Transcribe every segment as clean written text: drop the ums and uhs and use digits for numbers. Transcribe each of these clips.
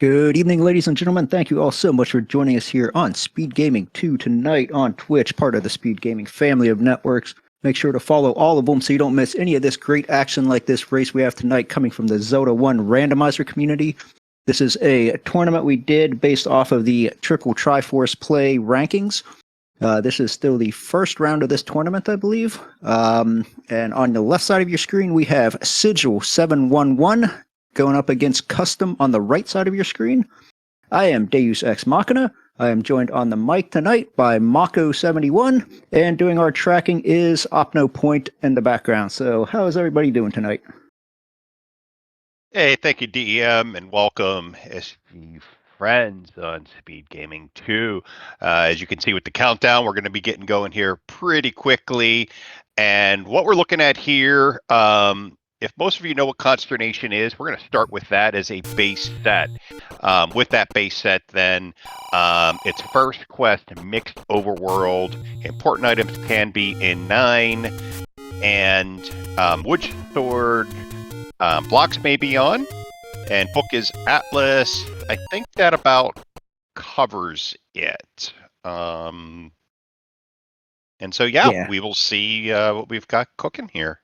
Good evening, ladies and gentlemen. Thank you all so much for joining us here on Speed Gaming 2 tonight on Twitch, part of the Speed Gaming family of networks. Make sure to follow all of them so you don't miss any of this great action like this race we have tonight coming from the Zelda 1 Randomizer community. This is a tournament we did based off of the Triforce play rankings. This is still the first round of this tournament, I believe. And on the left side of your screen, we have Sigil711 going up against cUstOm on the right side of your screen. I am Deus Ex Machina. I am joined on the mic tonight by Mako71, and doing our tracking is OpnoPoint in the background. So how is everybody doing tonight? Hey, thank you, DEM, and welcome, SV friends on Speed Gaming 2. As you can see with the countdown, we're going to be getting going here pretty quickly. And what we're looking at here, if most of you know what Consternation is, we're going to start with that as a base set. With that base set, then, it's first quest, mixed overworld. Important items can be in 9, and wood sword blocks may be on, and book is Atlas. I think that about covers it. And so, yeah, we will see what we've got cooking here.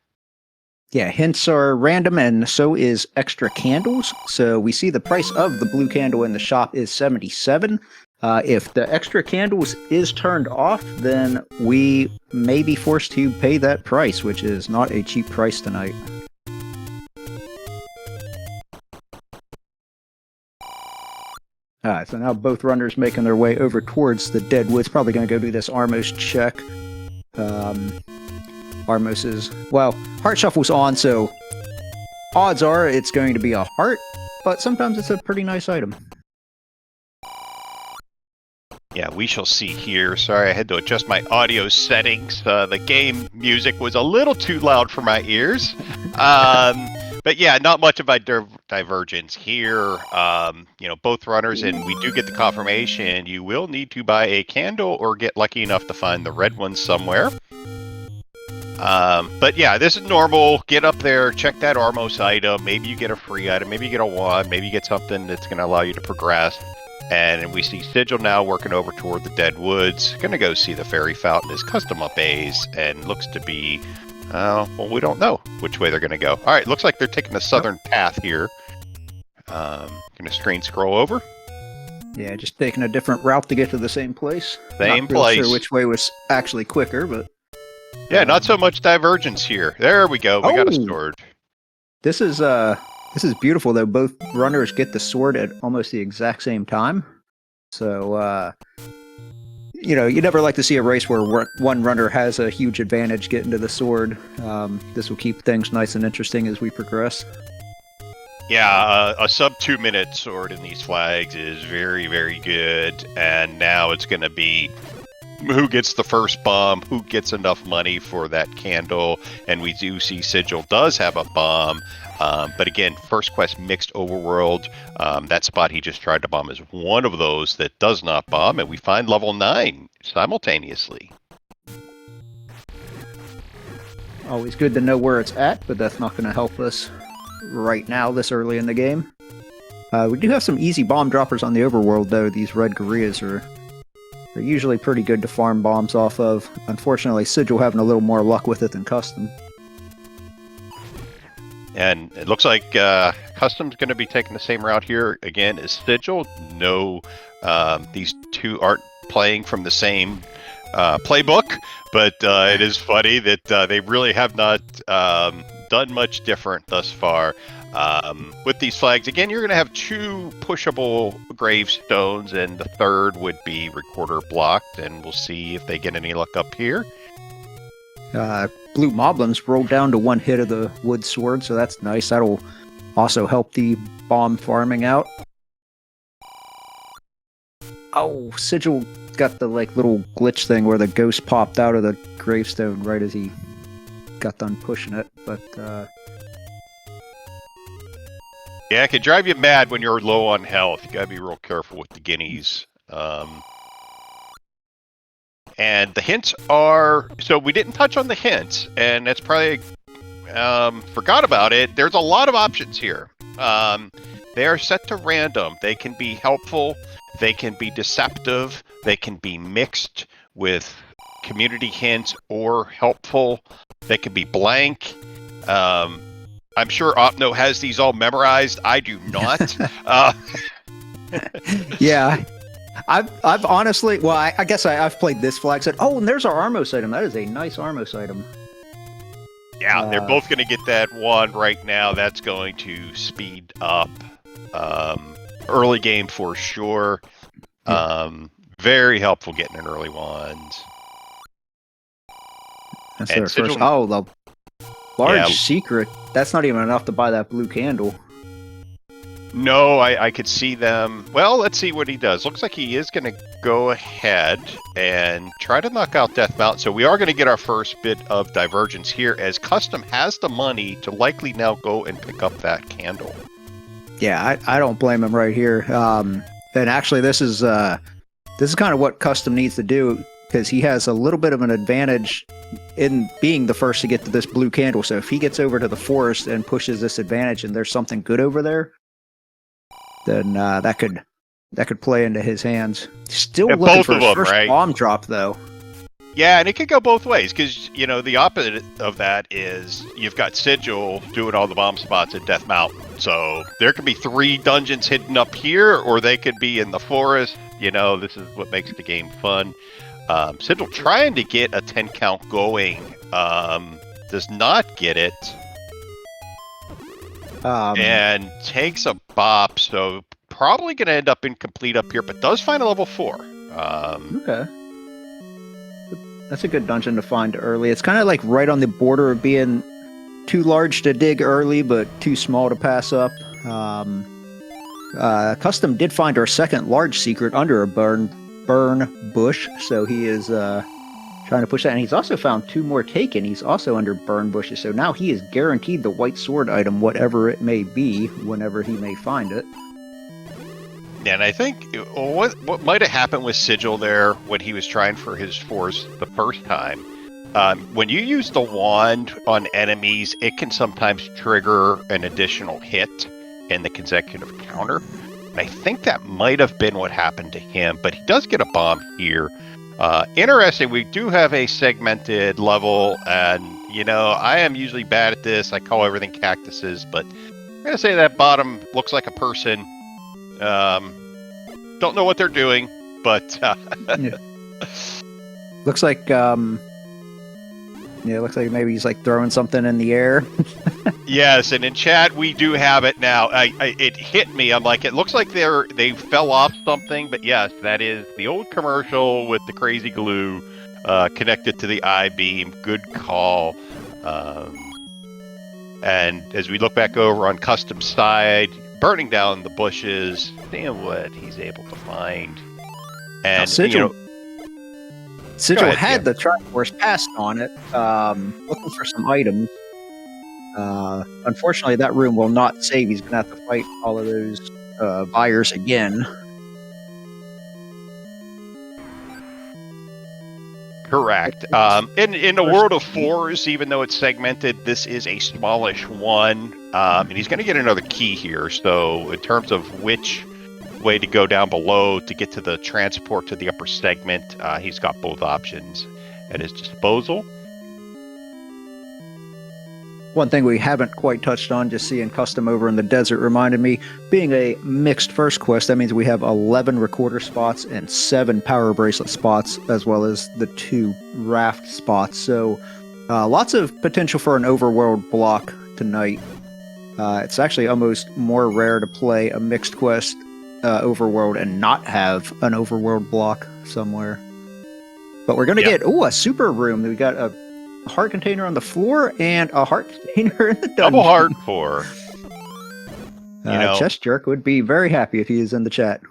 Yeah, hints are random, and so is extra candles. So we see the price of the blue candle in the shop is 77. If the extra candles is turned off, then we may be forced to pay that price, which is not a cheap price tonight. Alright, so now both runners making their way over towards the dead woods. Probably going to go do this Armos check. Armos is, well, Heart Shuffle's on, so odds are it's going to be a heart, but sometimes it's a pretty nice item. Yeah, we shall see here. Sorry, I had to adjust my audio settings. The game music was a little too loud for my ears. But yeah, not much of a divergence here. Both runners, and we do get the confirmation. You will need to buy a candle or get lucky enough to find the red one somewhere. But yeah, this is normal. Get up there, check that Armos item. Maybe you get a free item. Maybe you get a wand. Maybe you get something that's going to allow you to progress. And we see Sigil now working over toward the Dead Woods. Going to go see the Fairy Fountain. His custom up A's, and looks to be, well, we don't know which way they're going to go. All right, looks like they're taking the southern path here. Going to screen scroll over. Yeah, just taking a different route to get to the same place. Same place. Not sure which way was actually quicker, but... Yeah, not so much divergence here. There we go. We got a sword. This is beautiful, though. Both runners get the sword at almost the exact same time. So, you never like to see a race where one runner has a huge advantage getting to the sword. This will keep things nice and interesting as we progress. Yeah, a sub 2-minute sword in these flags is very, very good. And now it's going to be who gets the first bomb, who gets enough money for that candle. And we do see Sigil does have a bomb. But again, first quest, mixed overworld. That spot he just tried to bomb is one of those that does not bomb. And we find level 9 simultaneously. Always good to know where it's at, but that's not going to help us right now this early in the game. We do have some easy bomb droppers on the overworld, though. These red gorillas are usually pretty good to farm bombs off of. Unfortunately, Sigil having a little more luck with it than cUstOm. And it looks like cUstOm's going to be taking the same route here again as Sigil. No, these two aren't playing from the same playbook, but it is funny that they really have not done much different thus far. With these flags, again, you're going to have 2 pushable gravestones, and the third would be recorder blocked, and we'll see if they get any luck up here. Blue Moblins rolled down to 1 hit of the wood sword, so that's nice. That'll also help the bomb farming out. Oh, Sigil got the little glitch thing where the ghost popped out of the gravestone right as he got done pushing it, but yeah, it can drive you mad when you're low on health. You gotta be real careful with the guineas. And the hints are, so we didn't touch on the hints, and that's probably forgot about it. There's a lot of options here. They are set to random. They can be helpful. They can be deceptive. They can be mixed with community hints or helpful. They can be blank. I'm sure Opno has these all memorized. I do not. Yeah. I've honestly, well, I guess I've played this flag set. Oh, and there's our Armos item. That is a nice Armos item. Yeah, they're both going to get that one right now. That's going to speed up early game for sure. Very helpful getting an early ones. That's their first. Oh, the large secret. That's not even enough to buy that blue candle. No, I could see them. Well, let's see what he does. Looks like he is going to go ahead and try to knock out Death Mountain. So we are going to get our first bit of divergence here, as Custom has the money to likely now go and pick up that candle. Yeah, I don't blame him right here. And actually, this is kind of what Custom needs to do, because he has a little bit of an advantage in being the first to get to this blue candle. So if he gets over to the forest and pushes this advantage, and there's something good over there, then that could play into his hands. Still looking for his first bomb drop, though. Yeah, and it could go both ways, because, you know, the opposite of that is you've got Sigil doing all the bomb spots at Death Mountain. So there could be 3 dungeons hidden up here, or they could be in the forest. You know, this is what makes the game fun. Sigil trying to get a 10 count going, does not get it. And takes a bop, so probably going to end up incomplete up here, but does find a level 4. Okay. That's a good dungeon to find early. It's kind of like right on the border of being too large to dig early, but too small to pass up. Custom did find our second large secret under a burn bush, so he is trying to push that. And he's also found 2 more taken. He's also under burn bushes, so now he is guaranteed the white sword item, whatever it may be, whenever he may find it. And I think what might have happened with Sigil there when he was trying for his force the first time, when you use the wand on enemies, it can sometimes trigger an additional hit in the consecutive counter. And I think that might have been what happened to him, but he does get a bomb here. Interesting, we do have a segmented level, and, you know, I am usually bad at this. I call everything cactuses, but I'm going to say that bottom looks like a person. Don't know what they're doing, but yeah. Looks like looks like maybe he's like throwing something in the air. Yes, and in chat we do have it now. It hit me. I'm like, it looks like they fell off something, but yes, that is the old commercial with the crazy glue connected to the I-beam. Good call. And as we look back over on Custom's side, burning down the bushes, seeing what he's able to find. And Sigil had the Triforce passed on it, looking for some items. Unfortunately, that room will not save. He's going to have to fight all of those buyers again. Correct. In the world of 4s, even though it's segmented, this is a smallish one. And he's going to get another key here. So in terms of which way to go down below to get to the transport to the upper segment, he's got both options at his disposal. One thing we haven't quite touched on, just seeing Custom over in the desert reminded me, being a mixed first quest, that means we have 11 recorder spots and 7 power bracelet spots, as well as the 2 raft spots. So lots of potential for an overworld block tonight. It's actually almost more rare to play a mixed quest overworld and not have an overworld block somewhere. But we're going to get a super room. We got a heart container on the floor and a heart container in the dungeon. Double heart for. Chest Jerk would be very happy if he is in the chat.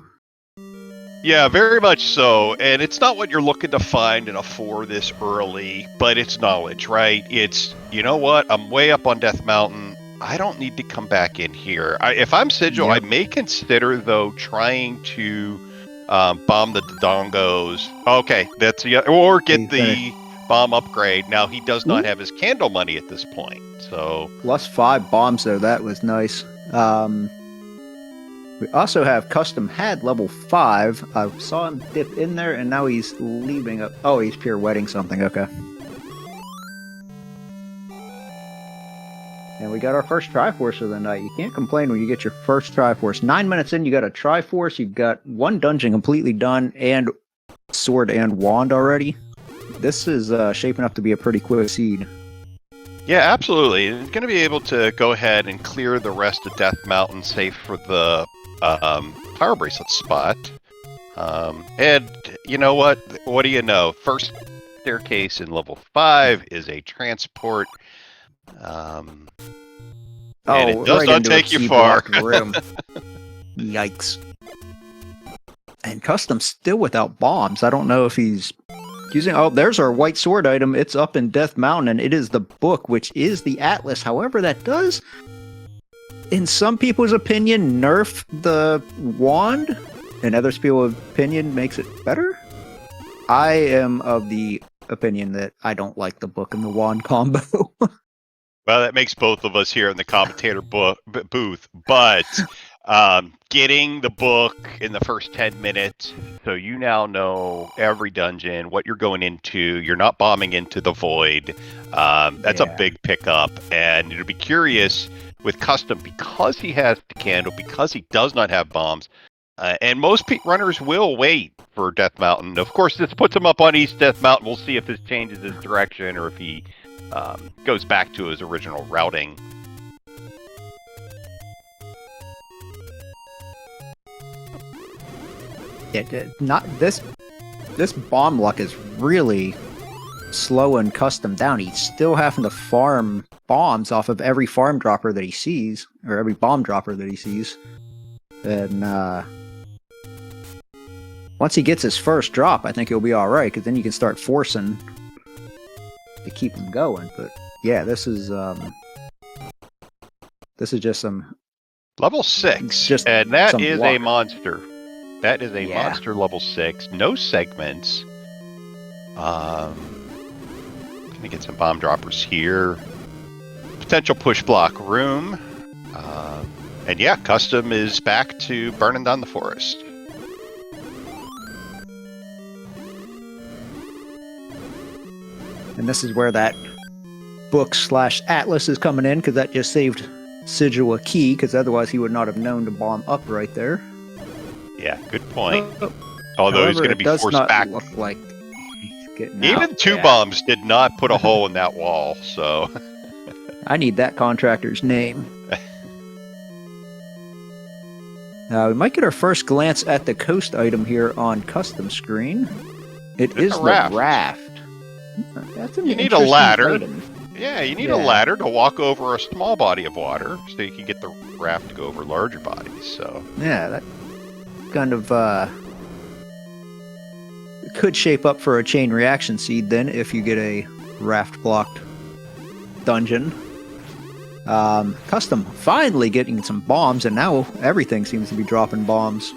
Yeah, very much so. And it's not what you're looking to find in a 4 this early, but it's knowledge, right? It's, you know what? I'm way up on Death Mountain. I don't need to come back in here. If I'm Sigil, I may consider, though, trying to bomb the Dodongos. Okay, that's or get the bomb upgrade. Now, he does not have his candle money at this point, so... +5 bombs, though. That was nice. We also have custom had level 5. I saw him dip in there, and now he's leaving. Oh, he's pirouetting something. Okay. And we got our first Triforce of the night. You can't complain when you get your first Triforce. 9 minutes in, you got a Triforce. You've got one dungeon completely done, and sword and wand already. This is shaping up to be a pretty quick seed. Yeah, absolutely. It's going to be able to go ahead and clear the rest of Death Mountain, save for the Power Bracelet spot. And you know what? What do you know? First staircase in level 5 is a transport. And it does not take you far. Yikes. And custom still without bombs. I don't know if he's using... Oh, there's our white sword item. It's up in Death Mountain, and it is the book, which is the Atlas. However, that does, in some people's opinion, nerf the wand. In other people's opinion, makes it better. I am of the opinion that I don't like the book and the wand combo. Well, that makes both of us here in the commentator booth, but getting the book in the first 10 minutes, so you now know every dungeon, what you're going into, you're not bombing into the void, that's a big pickup, and you'll be curious with custom, because he has the candle, because he does not have bombs, and most runners will wait for Death Mountain. Of course, this puts him up on East Death Mountain. We'll see if this changes his direction or if he goes back to his original routing. Yeah, not this. This bomb luck is really slowing custom down. He's still having to farm bombs off of every farm dropper that he sees, or every bomb dropper that he sees. And once he gets his first drop, I think he'll be all right, because then you can start forcing to keep him going. But yeah, this is just some level 6, and that is a monster. That is a monster level 6. No segments. Gonna get some bomb droppers here. Potential push block room. And yeah, custom is back to burning down the forest. And this is where that book / Atlas is coming in, because that just saved Sigil a key, because otherwise he would not have known to bomb up right there. Yeah, good point. Although However, he's going to be forced back. Look like he's getting Even out. 2 bombs did not put a hole in that wall, so... I need that contractor's name. We might get our first glance at the coast item here on custom screen. It's the raft. That's an You need a ladder. Item. Yeah, you need a ladder to walk over a small body of water, so you can get the raft to go over larger bodies. So yeah, that kind of could shape up for a chain reaction seed then, if you get a raft blocked dungeon. Custom finally getting some bombs, and now everything seems to be dropping bombs.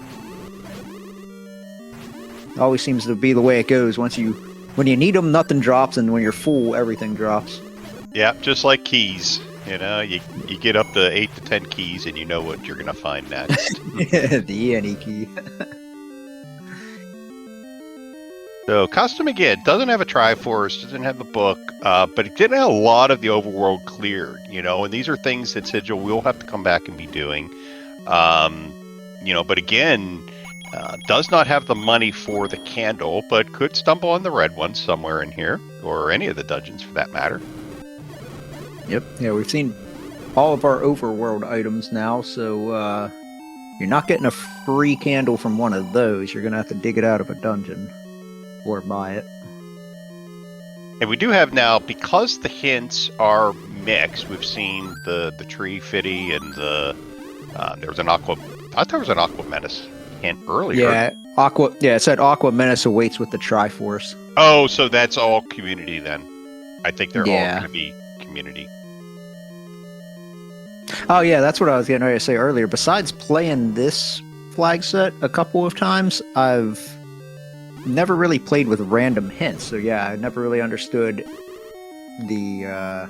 Always seems to be the way it goes. When you need them, nothing drops, and when you're full, everything drops. Yeah, just like keys. You know, you get up to 8 to 10 keys, and you know what you're gonna find next. The any key. So custom again doesn't have a Triforce, doesn't have the book, but it did have a lot of the overworld cleared. You know, and these are things that Sigil will have to come back and be doing. You know, but again, does not have the money for the candle, but could stumble on the red one somewhere in here, or any of the dungeons for that matter. Yep. Yeah, we've seen all of our overworld items now, so you're not getting a free candle from one of those. You're going to have to dig it out of a dungeon or buy it. And we do have now, because the hints are mixed, we've seen the tree fitty and the there was an aqua. I thought there was an aqua menace hint earlier. Yeah, it said Aqua Menace awaits with the Triforce. Oh, so that's all community then. I think they're all going to be community. Oh yeah, that's what I was getting ready to say earlier. Besides playing this flag set a couple of times, I've never really played with random hints. So yeah, I never really understood the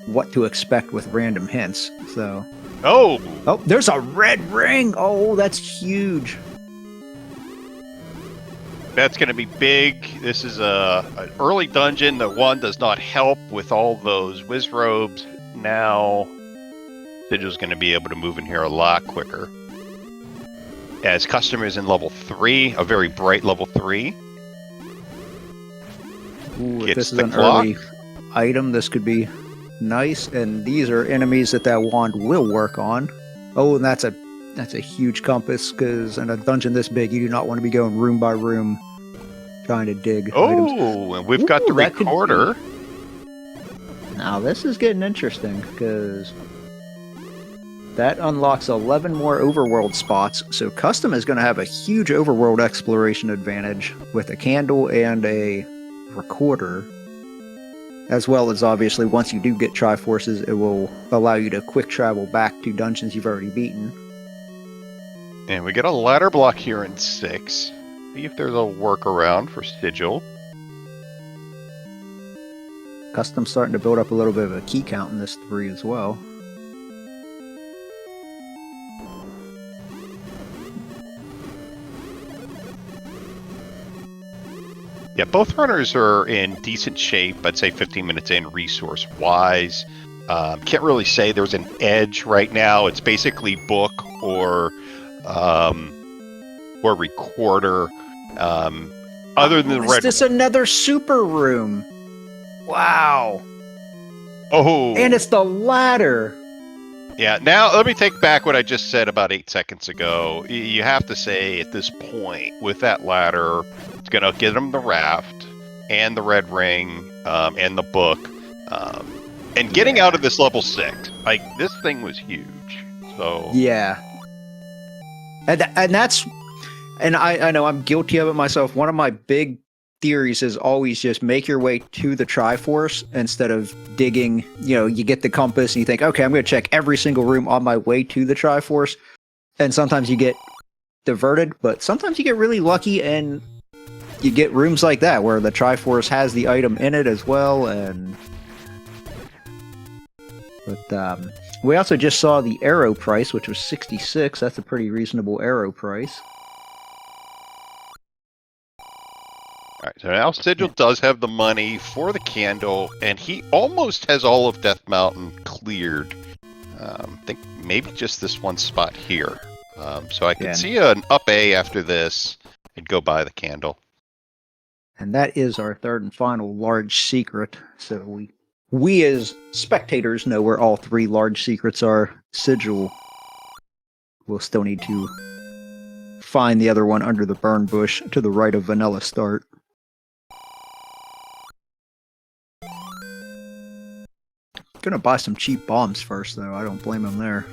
what to expect with random hints. So Oh, Oh, there's a red ring. Oh, that's huge. that's going to be big. This is an early dungeon that one does not help with all those whiz robes. Now, Sigil's going to be able to move in here a lot quicker. As customer is in level 3, a very bright level 3. Ooh, if Gets this is the an clock. early item, this could be nice. And these are enemies that wand will work on. Oh, and that's a huge compass, because in a dungeon this big, you do not want to be going room by room trying to dig items. Oh, and we've got the Ooh, that could recorder. Now this is getting interesting, because that unlocks 11 more overworld spots. So custom is going to have a huge overworld exploration advantage with a candle and a recorder. As well as, obviously, once you do get Triforces, it will allow you to quick travel back to dungeons you've already beaten. And we get a ladder block here in 6. See if there's a workaround for Sigil. Custom's starting to build up a little bit of a key count in this 3 as well. Yeah, both runners are in decent shape. I'd say 15 minutes in, resource-wise. Can't really say there's an edge right now. It's basically book or recorder. Other than the Is red. this another super room? Wow. Oh, And it's the ladder. yeah. Now let me take back what I just said about 8 seconds ago. You have to say at this point with that ladder, it's gonna get them the raft and the red ring and the book, and getting out of this level 6. Like, this thing was huge. So Yeah. And that's, and I know I'm guilty of it myself. One of my big theories is always just make your way to the Triforce instead of digging. You get the compass and you think, okay, I'm going to check every single room on my way to the Triforce. And sometimes you get diverted, but sometimes you get really lucky and you get rooms like that where the Triforce has the item in it as well. But we also just saw the arrow price, which was 66. That's a pretty reasonable arrow price. all right, so now Sigil does have the money for the candle, and he almost has all of Death Mountain cleared. I think maybe just this one spot here. So I can see an up A after this and go buy the candle. And that is our third and final large secret. So we as spectators know where all 3 large secrets are. Sigil will still need to find the other one under the burn bush to the right of Vanilla Start. Gonna buy some cheap bombs first, though. I don't blame him there.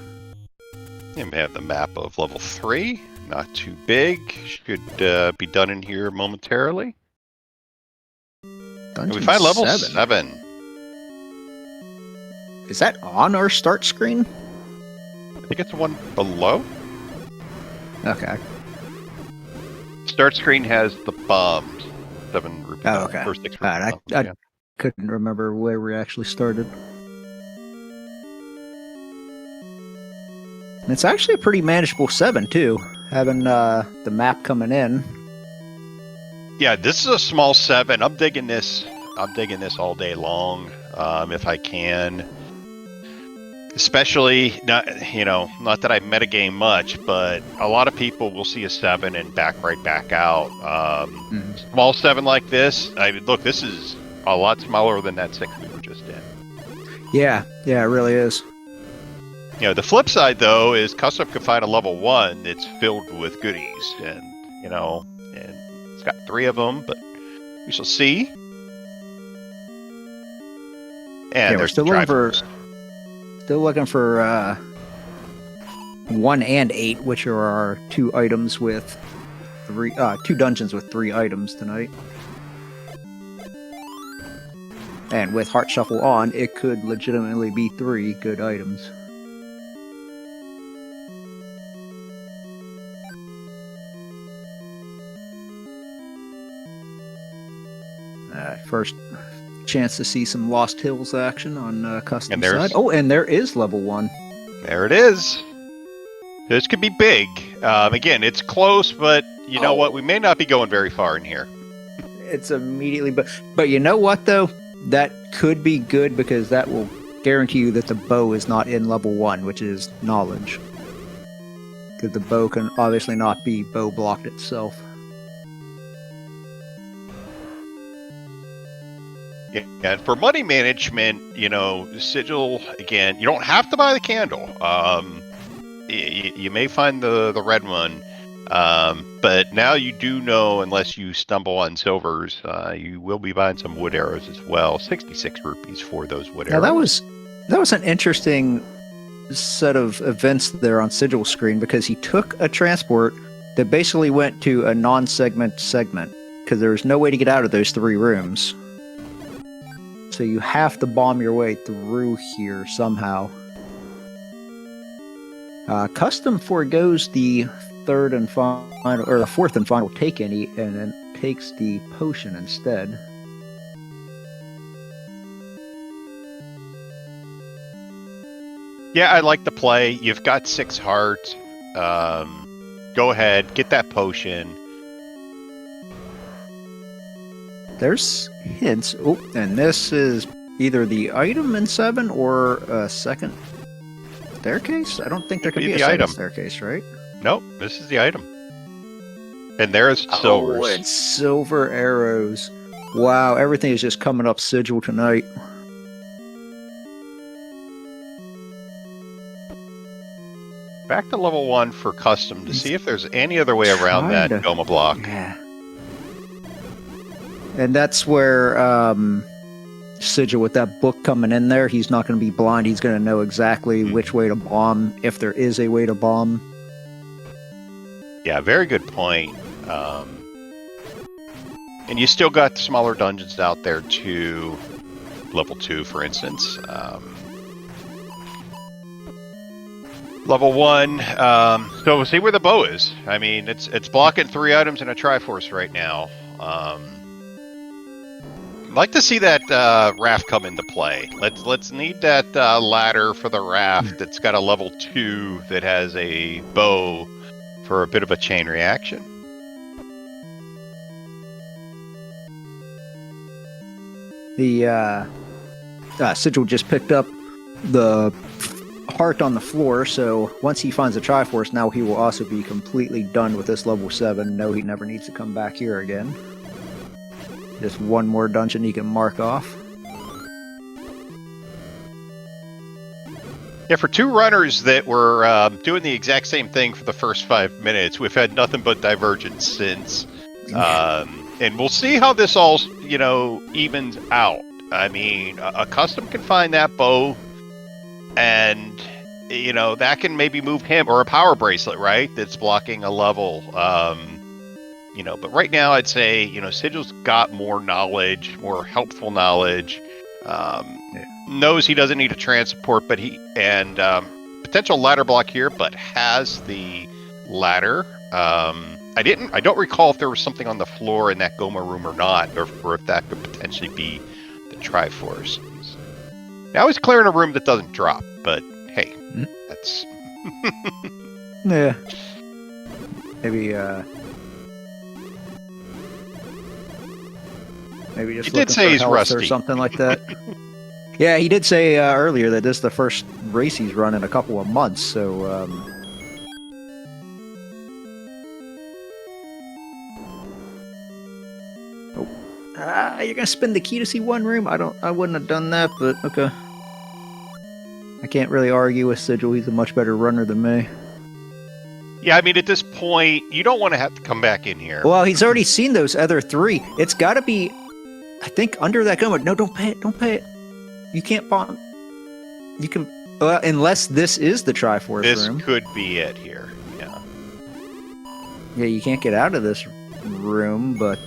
And we have the map of level 3. Not too big. Should be done in here momentarily. And we find level 7. Is that on our start screen? I think it's the one below. Okay. Start screen has the bombs. 7 rupee. Oh, okay. Or 6 Alright, I couldn't remember where we actually started. And it's actually a pretty manageable 7, too. Having the map coming in. Yeah, this is a small 7. I'm digging this. I'm digging this all day long, if I can. Especially, not that I metagame much, but a lot of people will see a 7 and back out. Small 7 like this, look, this is a lot smaller than that 6 we were just in. Yeah, it really is. The flip side, though, is custom can find a level 1 that's filled with goodies, and it's got 3 of them, but we shall see. And we're still looking for 1 and 8, which are our 2 items with 2 dungeons with 3 items tonight. And with Heart Shuffle on, it could legitimately be 3 good items. First chance to see some Lost Hills action on custom side. Oh, and there is level 1. There it is. This could be big. Again, it's close, but you know what? We may not be going very far in here. It's immediately, but you know what though? That could be good because that will guarantee you that the bow is not in level 1, which is knowledge. Because the bow can obviously not be bow blocked itself. Yeah, and for money management, you know, Sigil, again, you don't have to buy the candle. You may find the red one, but now you do know, unless you stumble on silvers, you will be buying some wood arrows as well. 66 rupees for those wood arrows. Now that was an interesting set of events there on Sigil's screen, because he took a transport that basically went to a non-segment segment, because there was no way to get out of those 3 rooms. So you have to bomb your way through here somehow. cUstOm forgoes the 4th and final take any, and then takes the potion instead. Yeah, I like the play. You've got 6 hearts. Go ahead, get that potion. There's hints. Oh, and this is either the item in 7 or a second staircase? I don't think there could be a second staircase, right? Nope, this is the item. And there's silvers. Oh, it's silver arrows. Wow, everything is just coming up Sigil tonight. Back to level 1 for cUstOm to see if there's any other way around that Goma block. Yeah. And that's where Sigil, with that book coming in there, he's not going to be blind. He's going to know exactly which way to bomb, if there is a way to bomb. Yeah, very good point. And you still got smaller dungeons out there too. Level 2, for instance. Level 1, so we'll see where the bow is. I mean, it's blocking 3 items in a Triforce right now. I'd like to see that raft come into play. Let's need that ladder for the raft that's got a level 2 that has a bow for a bit of a chain reaction. The Sigil just picked up the heart on the floor, so once he finds a Triforce, now he will also be completely done with this level 7. No, he never needs to come back here again. Just one more dungeon he can mark off. Yeah, for 2 runners that were doing the exact same thing for the first 5 minutes, we've had nothing but divergence since. And we'll see how this all, you know, evens out. I mean, a cUstOm can find that bow, and, you know, that can maybe move him, or a power bracelet, right? That's blocking a level. You know, but right now I'd say, you know, Sigil's got more knowledge, more helpful knowledge. Knows he doesn't need a transport, but potential ladder block here, but has the ladder. I don't recall if there was something on the floor in that Goma room or not, or if that could potentially be the Triforce. Now he's clearing a room that doesn't drop, but hey, that's yeah. Maybe just he did say he's rusty or something like that. Yeah, he did say earlier that this is the first race he's run in a couple of months, so you're gonna spend the key to see one room? I wouldn't have done that, but okay. I can't really argue with Sigil. He's a much better runner than me. Yeah, I mean, at this point, you don't want to have to come back in here. Well, he's already seen those other 3. It's got to be, I think, under that Goma. No, don't pay it. Don't pay it. You can't bomb. You can, unless this is the Triforce room. This could be it here. Yeah. Yeah, you can't get out of this room, but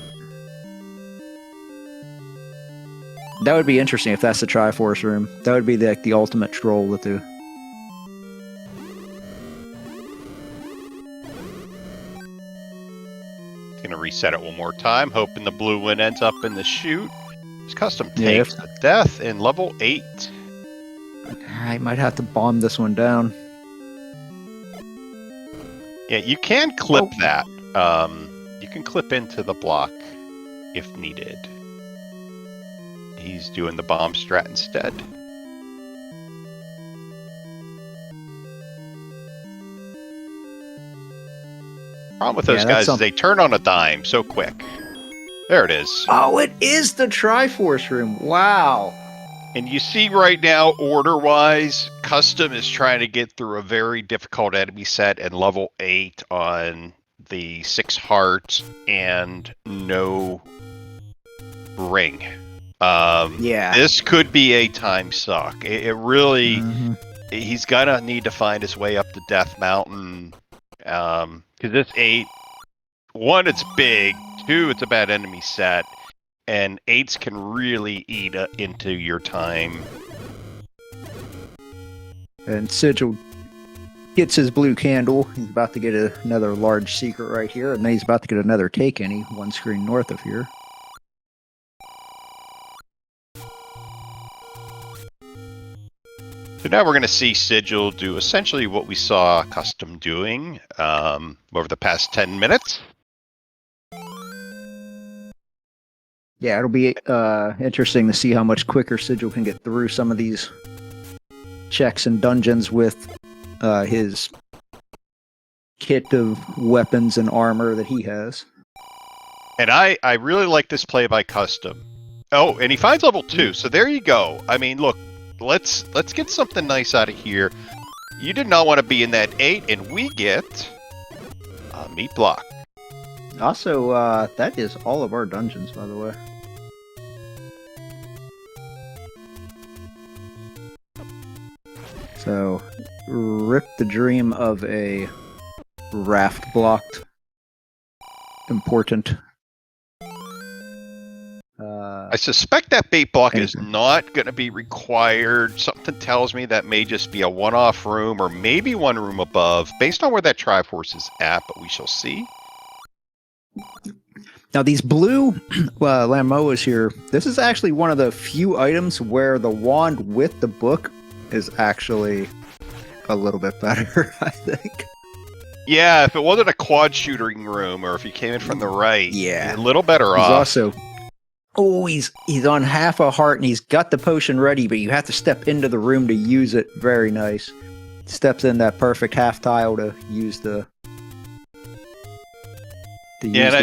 that would be interesting if that's the Triforce room. That would be the ultimate troll to do. Gonna reset it one more time, hoping the blue one ends up in the chute. This cUstOm takes a death in level 8. I might have to bomb this one down. Yeah, you can clip that. You can clip into the block if needed. He's doing the bomb strat instead. Problem with those guys is they turn on a dime so quick. There it is. Oh, it is the Triforce room. Wow. And you see right now, order-wise, cUstOm is trying to get through a very difficult enemy set and level 8 on the 6 hearts and no ring. Yeah. This could be a time suck. It really... He's gonna need to find his way up to Death Mountain. Because this 8... 1, it's big. 2, it's a bad enemy set. And 8s can really eat into your time. And Sigil gets his blue candle. He's about to get another large secret right here, and then he's about to get another take any one screen north of here. So now we're going to see Sigil do essentially what we saw cUstOm doing over the past 10 minutes. Yeah, it'll be interesting to see how much quicker Sigil can get through some of these checks and dungeons with his kit of weapons and armor that he has. And I really like this play by cUstOm. Oh, and he finds level 2, so there you go. I mean, look, let's get something nice out of here. You did not want to be in that 8, and we get a meat block. Also, that is all of our dungeons, by the way. So, rip the dream of a raft blocked. Important. I suspect that bait block is not going to be required. Something tells me that may just be a one-off room, or maybe one room above, based on where that Triforce is at, but we shall see. Now, these blue Lamoas here, this is actually one of the few items where the wand with the book is actually a little bit better, I think. Yeah, if it wasn't a quad shooting room, or if you came in from the right, yeah, a little better off. Also, he's on half a heart, and he's got the potion ready, but you have to step into the room to use it. Very nice. Steps in that perfect half tile to use the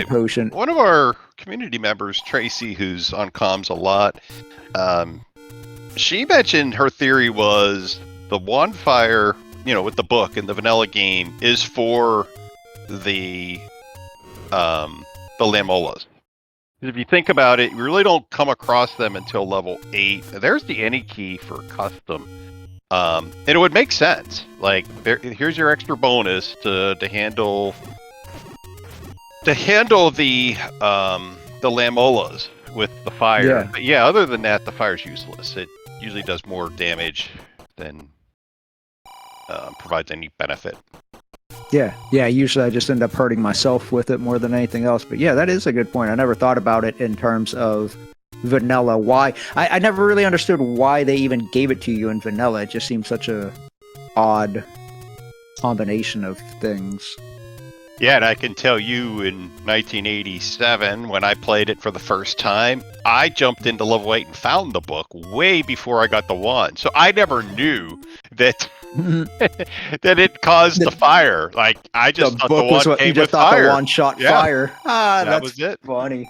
potion. One of our community members, Tracy, who's on comms a lot, she mentioned her theory was the wand fire, with the book in the vanilla game, is for the Lamolas. If you think about it, you really don't come across them until level 8. There's the any key for cUstOm. And it would make sense. Like, here's your extra bonus to handle the Lamolas with the fire. Yeah. But yeah, other than that, the fire's useless. It usually does more damage than provides any benefit. Yeah, usually I just end up hurting myself with it more than anything else. But yeah, that is a good point. I never thought about it in terms of vanilla. Why? I never really understood why they even gave it to you in vanilla. It just seemed such a odd combination of things. Yeah, and I can tell you in 1987, when I played it for the first time, I jumped into level 8 and found the book way before I got the wand. So I never knew that that it caused the fire. Like, I just thought the wand came with fire. The wand shot fire. That was it. Funny.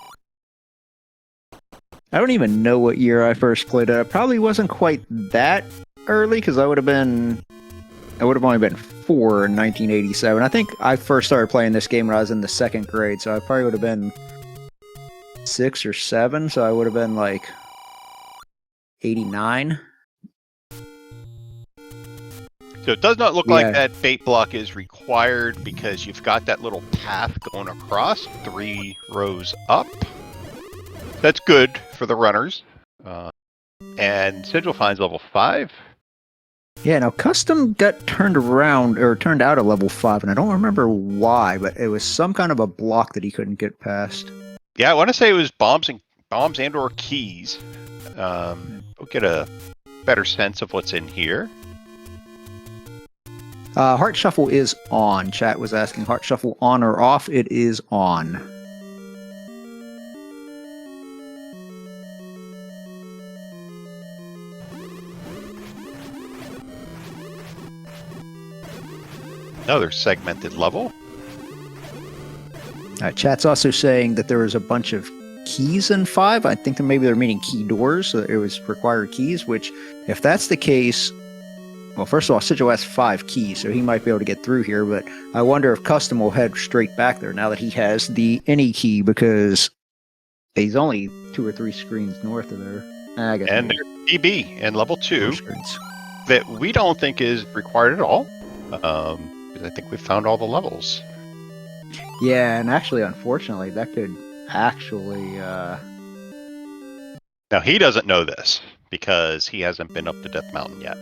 I don't even know what year I first played it. It probably wasn't quite that early, because I would have only been 4 in 1987. I think I first started playing this game when I was in the 2nd grade, so I probably would have been 6 or 7, so I would have been like 89. So it does not look like that bait block is required, because you've got that little path going across 3 rows up. That's good for the runners. And Sigil finds level 5. Yeah, now cUstOm got turned out at level 5, and I don't remember why, but it was some kind of a block that he couldn't get past. Yeah, I want to say it was bombs and or keys. We'll get a better sense of what's in here. Heart Shuffle is on. Chat was asking Heart Shuffle on or off. It is on. Another segmented level. Chat's also saying that there was a bunch of keys in 5. I think that maybe they're meaning key doors, so it was required keys, which, if that's the case, well, first of all, Sigil has 5 keys, so he might be able to get through here, but I wonder if cUstOm will head straight back there now that he has the any key, because he's only 2 or 3 screens north of there. I guess and there's DB in level 2 screens that we don't think is required at all. Because I think we found all the levels. Yeah, and actually, unfortunately, that could actually... Now, he doesn't know this, because he hasn't been up the Death Mountain yet.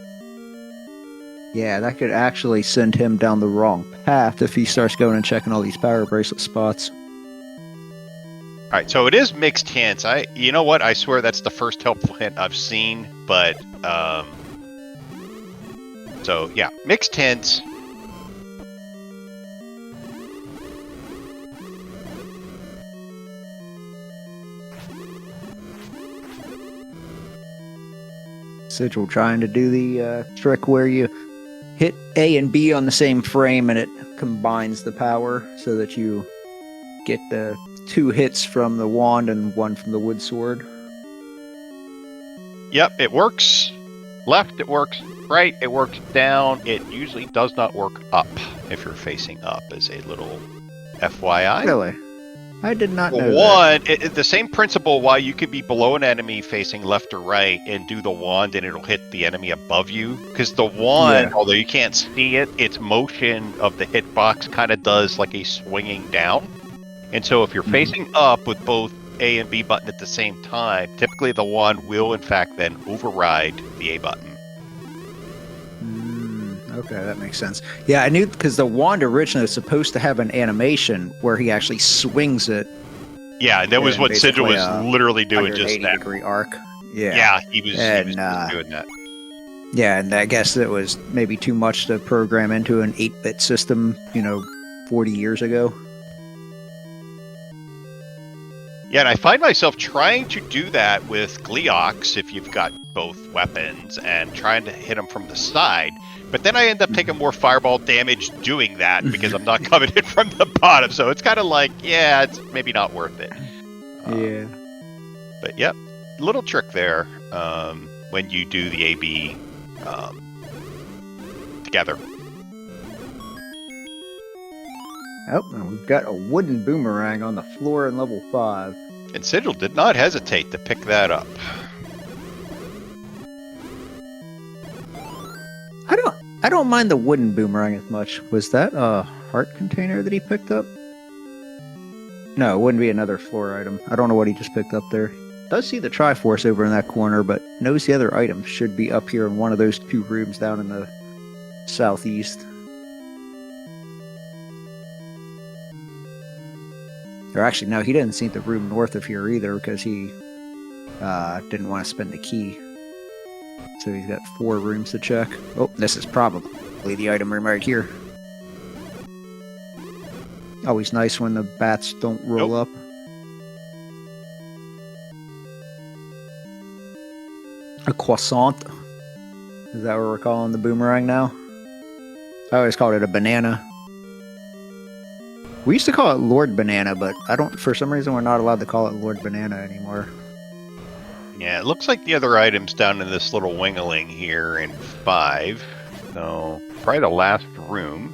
Yeah, that could actually send him down the wrong path if he starts going and checking all these power bracelet spots. All right, so it is mixed hints. You know what? I swear that's the first helpful hint I've seen, but so yeah, mixed hints. Sigil trying to do the trick where you hit A and B on the same frame and it combines the power so that you get the 2 hits from the wand and 1 from the wood sword. Yep, it works. Left, it works. Right, it works down. It usually does not work up if you're facing up, as a little FYI. Really? I did not know that. The same principle why you could be below an enemy facing left or right and do the wand and it'll hit the enemy above you. Because the wand, although you can't see it, its motion of the hitbox kind of does like a swinging down. And so if you're facing up with both A and B button at the same time, typically the wand will in fact then override the A button. Okay, that makes sense. Yeah, I knew, because the wand originally was supposed to have an animation where he actually swings it. Yeah, and that was what Sigil was literally doing, just that 180-degree arc. Yeah. Yeah, he was doing that. Yeah, and I guess it was maybe too much to program into an 8-bit system, 40 years ago. Yeah, and I find myself trying to do that with Gleox if you've got both weapons and trying to hit them from the side. But then I end up taking more fireball damage doing that because I'm not coming in from the bottom. So it's kind of like, yeah, it's maybe not worth it. Yeah. But yep, little trick there when you do the AB together. Oh, and we've got a wooden boomerang on the floor in level 5. And Sigil did not hesitate to pick that up. I don't mind the wooden boomerang as much. Was that a heart container that he picked up? No, it wouldn't be another floor item. I don't know what he just picked up there. Does see the Triforce over in that corner, but knows the other items should be up here in one of those 2 rooms down in the southeast. Or actually, no, he didn't see the room north of here either because he didn't want to spend the key. So he's got 4 rooms to check. Oh, this is probably the item room right here. Always nice when the bats don't roll up. A croissant. Is that what we're calling the boomerang now? I always called it a banana. We used to call it Lord Banana, but for some reason we're not allowed to call it Lord Banana anymore. Yeah, it looks like the other items down in this little wingaling here in 5. So, probably the last room.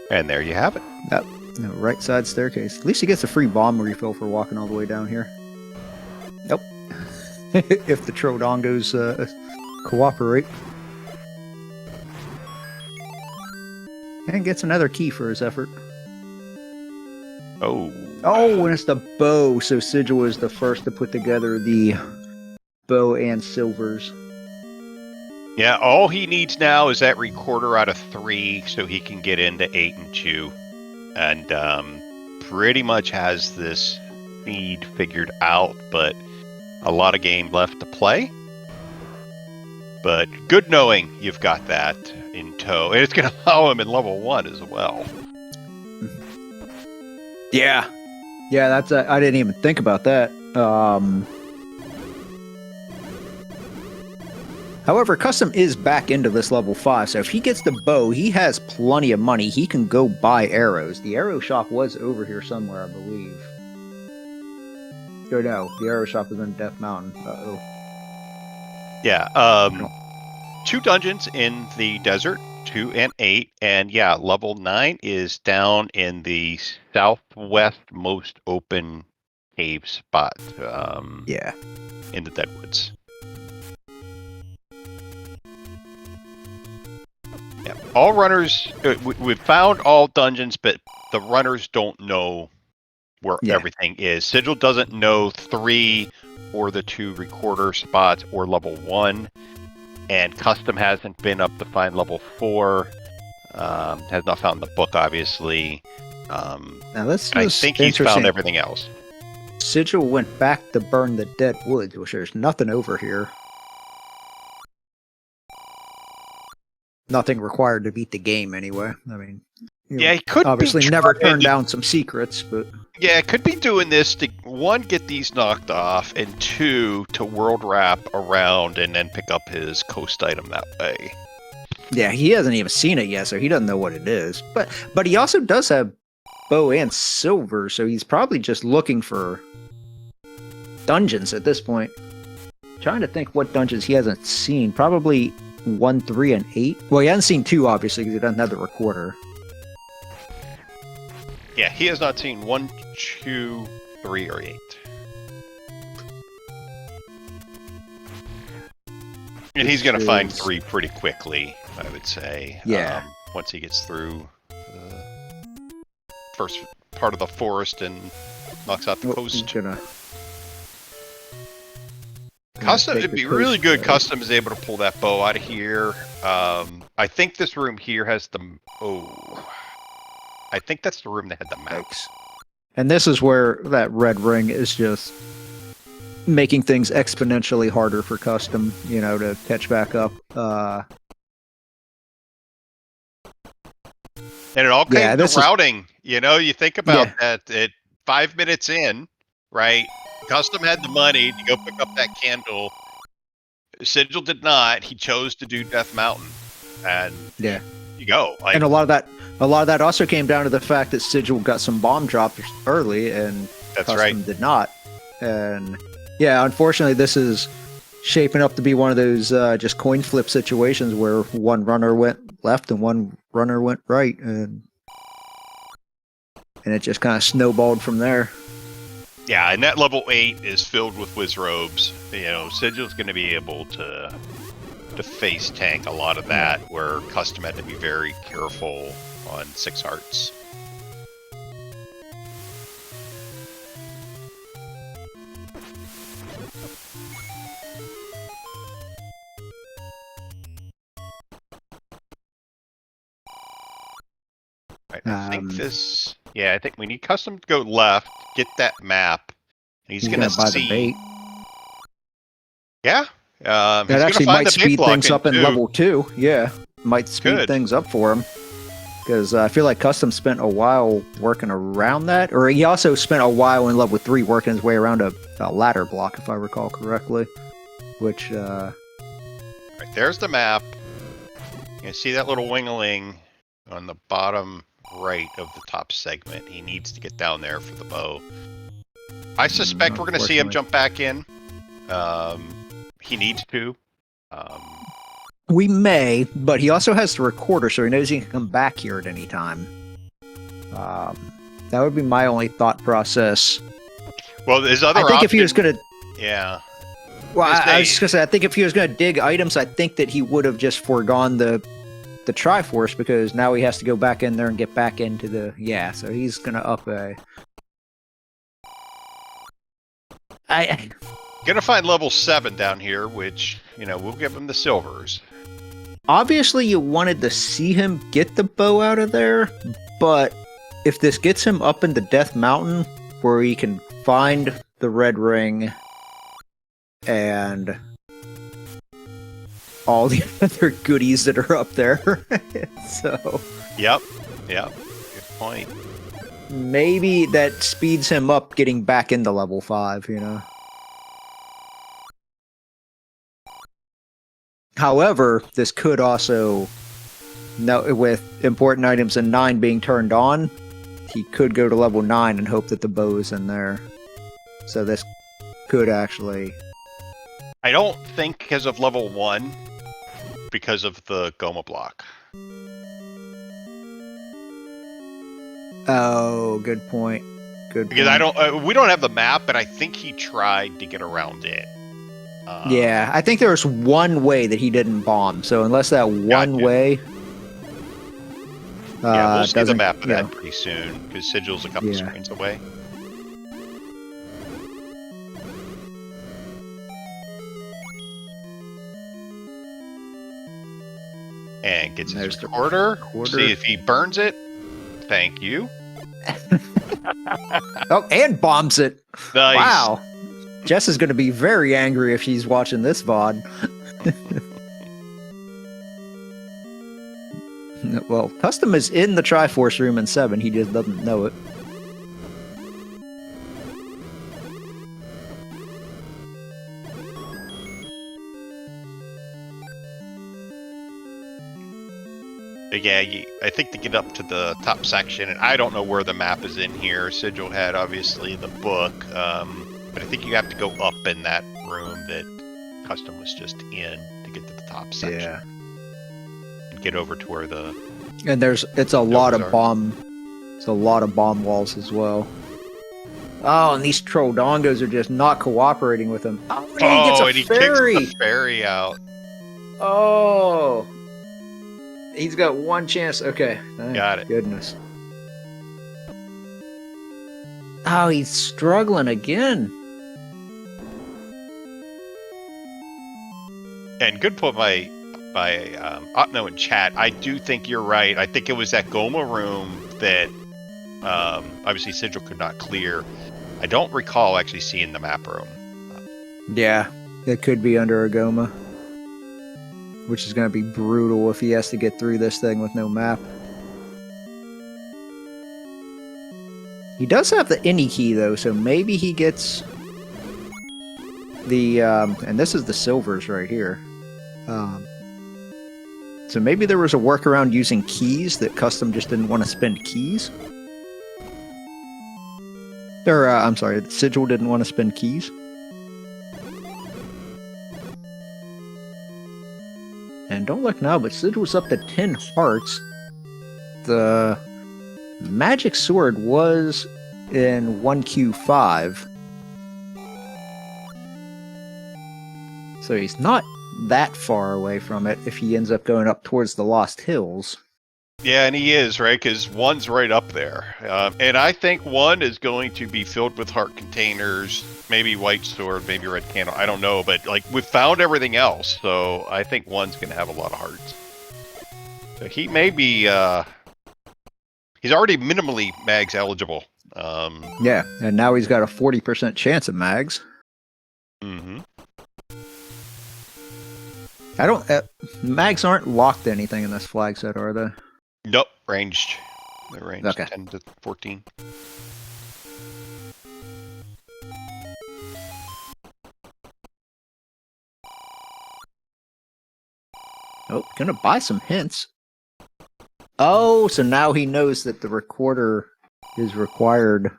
And there you have it. Yep, no, right side staircase. At least he gets a free bomb refill for walking all the way down here. Nope. If the Trodongos cooperate. And gets another key for his effort. Oh, and it's the bow. So Sigil was the first to put together the bow and silvers. Yeah, all he needs now is that recorder out of 3 so he can get into 8 and 2. And pretty much has this speed figured out, but a lot of game left to play. But good knowing you've got that in tow. And it's going to allow him in level 1 as well. Yeah. Yeah, that's I didn't even think about that. However, cUstOm is back into this level 5, so if he gets the bow, he has plenty of money. He can go buy arrows. The arrow shop was over here somewhere, I believe. Oh no, the arrow shop is in Death Mountain. Uh-oh. Yeah, 2 dungeons in the desert, 2 and 8, and yeah, level 9 is down in the southwest most open cave spot. Yeah. In the Deadwoods. Yeah, all runners. We've found all dungeons, but the runners don't know where everything is. Sigil doesn't know 3 or the 2 recorder spots or level 1, and cUstOm hasn't been up to find level 4. Has not found the book, obviously. Now this is I think he's found everything else. Sigil went back to burn the dead woods, which there's nothing over here. Nothing required to beat the game, anyway. I mean, yeah, he could obviously never turn down some secrets, but yeah, it could be doing this to 1, get these knocked off, and 2, to world wrap around and then pick up his coast item that way. Yeah, he hasn't even seen it yet, so he doesn't know what it is. But he also does have bow and silver, so he's probably just looking for dungeons at this point. Trying to think what dungeons he hasn't seen. Probably 1, 3, and 8. Well, he hasn't seen 2, obviously, because he doesn't have the recorder. Yeah, he has not seen 1, 2, 3, or 8. And he's going to find 3 pretty quickly, I would say. Yeah. Once he gets through the first part of the forest and knocks out the coast. cUstOm, it'd be really good. cUstOm is able to pull that bow out of here. I think this room here has the... I think that's the room that had the maps. And this is where that red ring is just making things exponentially harder for cUstOm, you know, to catch back up. And it all came to routing. You know, you think about that at 5 minutes in, right? cUstOm had the money to go pick up that candle. Sigil did not. He chose to do Death Mountain. And you go. Like, and a lot of that also came down to the fact that Sigil got some bomb drops early and cUstOm did not. And yeah, unfortunately, this is shaping up to be one of those just coin flip situations where one runner went left and one runner went right, and it just kind of snowballed from there. Yeah, and that level 8 is filled with whiz robes. You know, Sigil's going to be able to face tank a lot of that, where cUstOm had to be very careful on 6 hearts. I think this... Yeah, I think we need cUstOm to go left, get that map. He's going to see... The bait. Yeah. That actually might speed things up in level 2. Yeah. Might speed things up for him. Because I feel like cUstOm spent a while working around that. Or he also spent a while in level 3 working his way around a ladder block, if I recall correctly. Which... Right, there's the map. You see that little wingling on the bottom right of the top segment. He needs to get down there for the bow. I suspect we're going to see him jump back in. He needs to. We may, but he also has the recorder, so he knows he can come back here at any time. That would be my only thought process. Well, his other I think if he was going to... Yeah. Well, I was just going to say, I think if he was going to dig items, I think that he would have just foregone the Triforce, because now he has to go back in there and get back into the... Yeah, so he's going to up a... Gonna find level 7 down here, which, you know, we'll give him the silvers. Obviously, you wanted to see him get the bow out of there, but if this gets him up into Death Mountain, where he can find the red ring and all the other goodies that are up there. So Yep. Yep. Good point. maybe that speeds him up getting back into level 5, you know. However, this could also, with important items in 9 being turned on, he could go to level 9 and hope that the bow is in there. So this could actually... I don't think because of level 1, because of the Goma block. Oh, good point. Good Because point. we don't have the map, but I think he tried to get around it. Yeah, I think there's one way that he didn't bomb. So unless that one Gotcha. way... yeah, we'll see the doesn't, map of you that know, pretty soon, because Sigil's a couple Yeah. screens away. And gets There's his the recorder. recorder. See if he burns it. Thank you. Oh, and bombs it. Nice. Wow. Jess is going to be very angry if she's watching this VOD. Well, cUstOm is in the Triforce room in 7. He just doesn't know it. Yeah, I think to get up to the top section, and I don't know where the map is in here. Sigil had obviously the book, but I think you have to go up in that room that cUstOm was just in to get to the top section. Yeah. And get over to where the And it's a lot of bomb. It's a lot of bomb walls as well. Oh, and these Troldongos are just not cooperating with him. Oh, and he gets a fairy. Kicks the fairy out. Oh. He's got one chance. Okay. Got it. Goodness. Oh, he's struggling again. And good point by Otno in chat. I do think you're right. I think it was that Goma room that obviously Sigil could not clear. I don't recall actually seeing the map room. Yeah, it could be under a Goma. Which is going to be brutal if he has to get through this thing with no map. He does have the any key, though, so maybe he gets the... and this is the silvers right here. So maybe there was a workaround using keys that cUstOm just didn't want to spend keys? Or, I'm sorry, Sigil didn't want to spend keys? And don't look now, but Sigil's up to 10 hearts. The magic sword was in 1Q5. So he's not that far away from it if he ends up going up towards the Lost Hills. Yeah, and he is, right? Because 1's right up there. And I think 1 is going to be filled with heart containers, maybe white sword, maybe red candle. I don't know, but like we've found everything else, so I think 1's going to have a lot of hearts. So he may be, he's already minimally mags eligible. Yeah, and now he's got a 40% chance of mags. Mm-hmm. I don't, mags aren't locked to anything in this flag set, are they? Nope, ranged. They're ranged Okay. 10 to 14. Oh, gonna buy some hints. Oh, so now he knows that the recorder is required.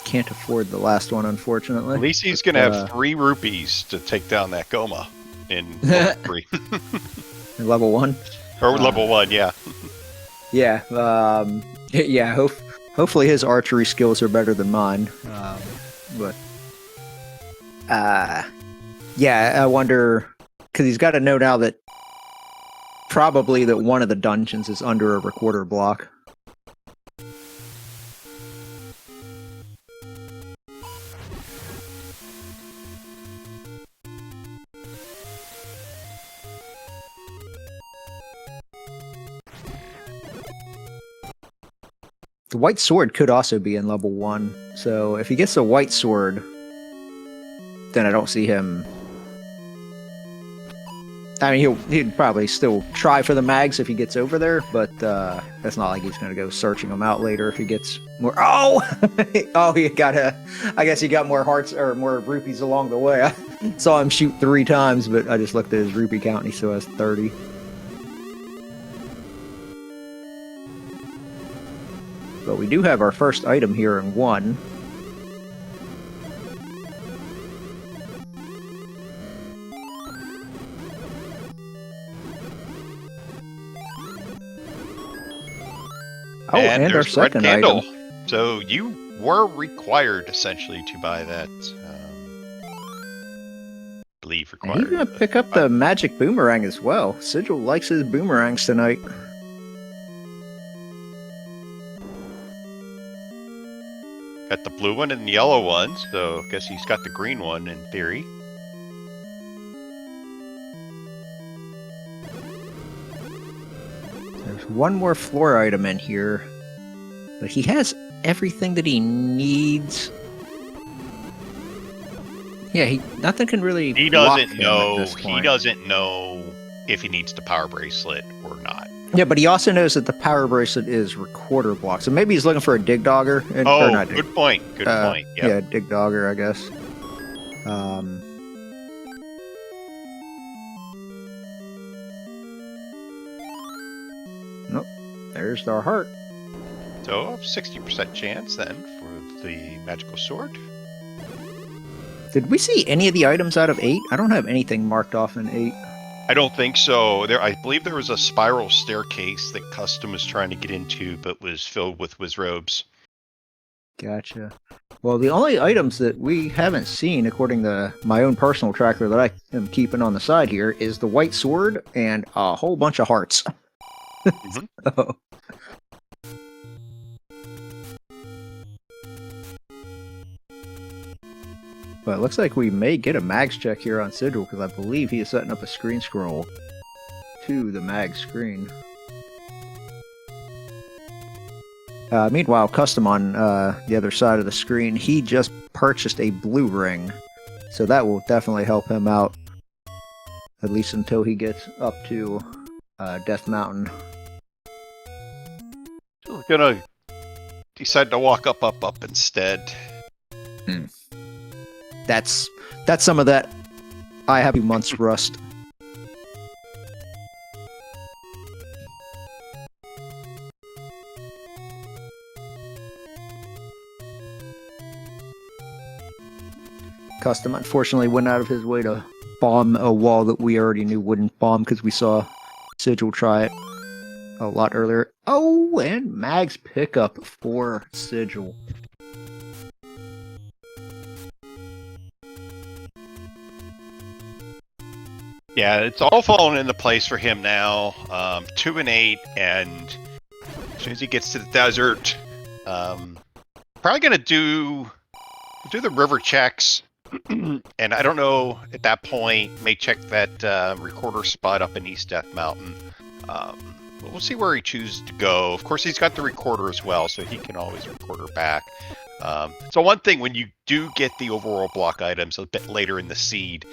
Can't afford the last one, unfortunately. At least he's going to have 3 rupees to take down that Goma in level 3. Level 1? Or level 1, yeah. Yeah, yeah, hopefully his archery skills are better than mine. But, yeah, I wonder, because he's got to know now that probably that one of the dungeons is under a recorder block. The white sword could also be in level 1, so if he gets a white sword, then I don't see him. I mean, he'd probably still try for the mags if he gets over there, but it's not like he's going to go searching them out later if he gets more. Oh, oh, he got I guess he got more hearts or more rupees along the way. I saw him shoot 3 times, but I just looked at his rupee count and he still has 30. But we do have our first item here in 1. Oh, and our second item. So you were required essentially to buy that. Believe required. And he's gonna pick up the magic boomerang as well. Sigil likes his boomerangs tonight. Got the blue one and the yellow one, so I guess he's got the green one in theory. There's one more floor item in here, but he has everything that he needs. Yeah, nothing can really. He doesn't know. He doesn't know if he needs the power bracelet or not. Yeah, but he also knows that the power bracelet is recorder block, so maybe he's looking for a dig dogger. Good point. Good point. Yep. Yeah, dig dogger, I guess. Nope. There's our heart. So 60% chance then for the magical sword. Did we see any of the items out of 8? I don't have anything marked off in 8. I don't think so. I believe there was a spiral staircase that cUstOm was trying to get into, but was filled with wizrobes. Gotcha. Well, the only items that we haven't seen, according to my own personal tracker that I am keeping on the side here, is the white sword and a whole bunch of hearts. Mm-hmm. So. But it looks like we may get a mags check here on Sigil, because I believe he is setting up a screen scroll to the mag screen. Meanwhile, cUstOm on the other side of the screen, he just purchased a blue ring. So that will definitely help him out, at least until he gets up to Death Mountain. Still gonna decide to walk up instead. That's some of that I have 2 months rust. cUstOm unfortunately went out of his way to bomb a wall that we already knew wouldn't bomb because we saw Sigil try it a lot earlier. Oh, and Mag's pickup for Sigil. Yeah, it's all falling into place for him now. 2 and 8, and as soon as he gets to the desert, probably gonna do the river checks. And I don't know at that point, may check that recorder spot up in East Death Mountain. We'll see where he chooses to go. Of course, he's got the recorder as well, so he can always recorder back. So one thing, when you do get the overworld block items a bit later in the seed,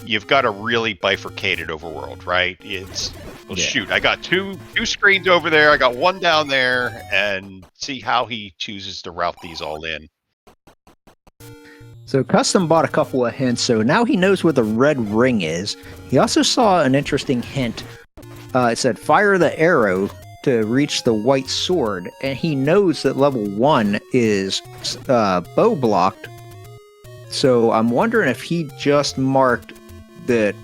you've got a really bifurcated overworld, right? Shoot, I got two screens over there, I got one down there, and see how he chooses to route these all in. So cUstOm bought a couple of hints, so now he knows where the red ring is. He also saw an interesting hint. It said, fire the arrow to reach the white sword, and he knows that level 1 is bow blocked. So I'm wondering if he just marked that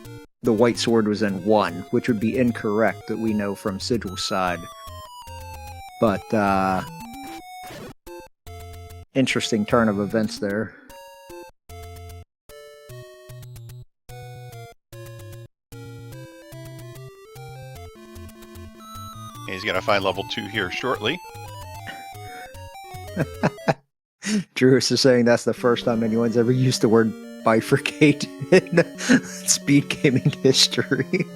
the white sword was in 1, which would be incorrect, that we know from Sigil's side. But, interesting turn of events there. He's gonna find level 2 here shortly. Drew is saying that's the first time anyone's ever used the word bifurcate in speed gaming history.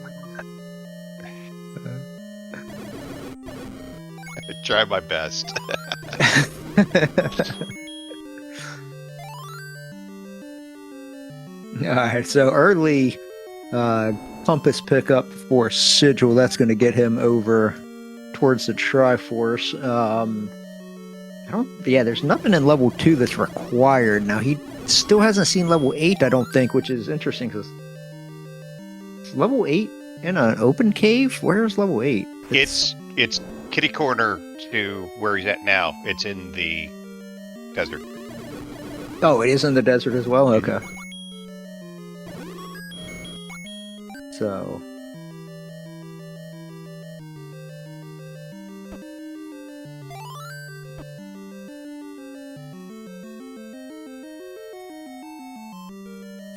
I try my best. Alright, so early compass pickup for Sigil. That's going to get him over towards the Triforce. There's nothing in level 2 that's required. Now, he still hasn't seen level 8, I don't think, which is interesting because level 8 in an open cave? Where's level 8? It's kitty corner to where he's at now. It's in the desert. Oh, it is in the desert as well? Okay. So...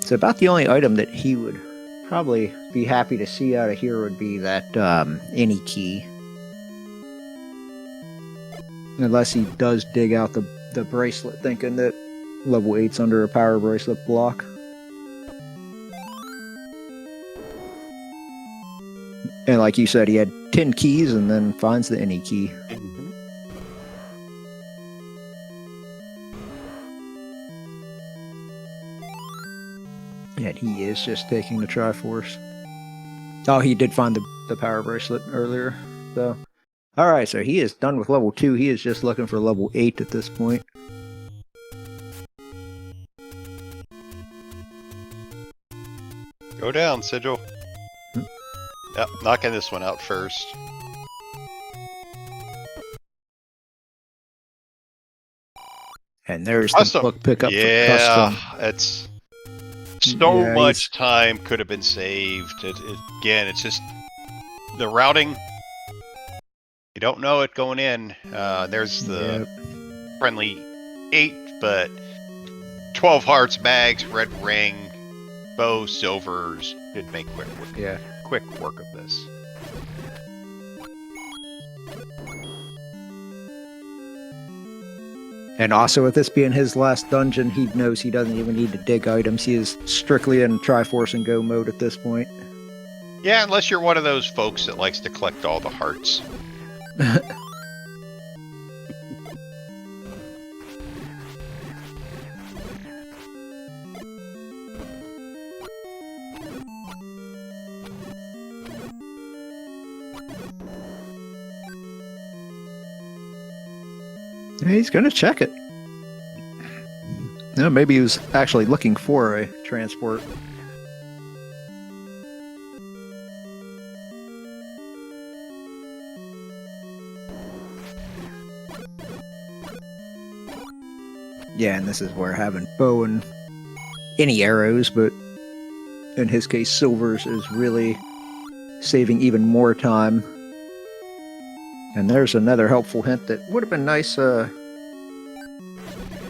So about the only item that he would probably be happy to see out of here would be that any key. Unless he does dig out the bracelet thinking that level 8's under a power bracelet block. And like you said, he had 10 keys and then finds the any key. And he is just taking the Triforce. Oh, he did find the power bracelet earlier. So, alright, so he is done with level 2. He is just looking for level 8 at this point. Go down, Sigil. Yep, knocking this one out first. And there's cUstOm. The book pickup for cUstOm. It's so much time could have been saved. Again, it's just the routing. You don't know it going in. There's the friendly 8, but 12 hearts, bags, red ring, bow, silvers. Did make quick work of this. And also, with this being his last dungeon, he knows he doesn't even need to dig items. He is strictly in Triforce and Go mode at this point. Yeah, unless you're one of those folks that likes to collect all the hearts. He's going to check it. No, maybe he was actually looking for a transport. Yeah, and this is where having bow and any arrows, but in his case silvers, is really saving even more time. And there's another helpful hint that would have been nice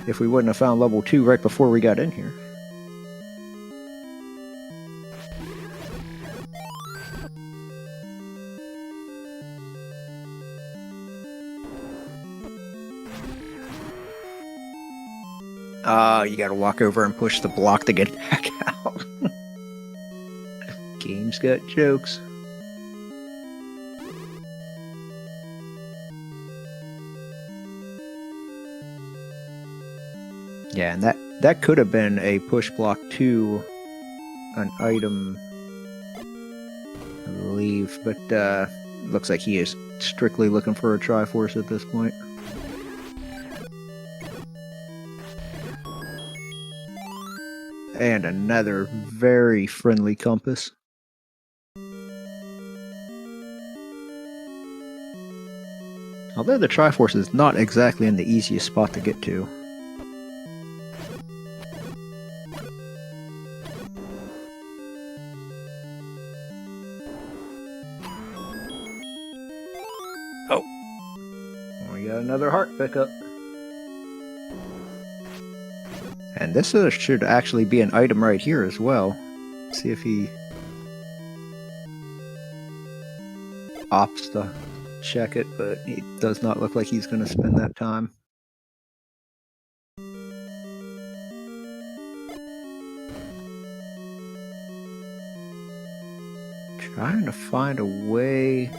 if we wouldn't have found level 2 right before we got in here. You gotta walk over and push the block to get back out. Game's got jokes. Yeah, and that could have been a push block to an item, I believe, but looks like he is strictly looking for a Triforce at this point. And another very friendly compass. Although the Triforce is not exactly in the easiest spot to get to. Oh, we got another heart pickup. And this should actually be an item right here as well. Let's see if he opts to check it, but it does not look like he's going to spend that time. Trying to find a way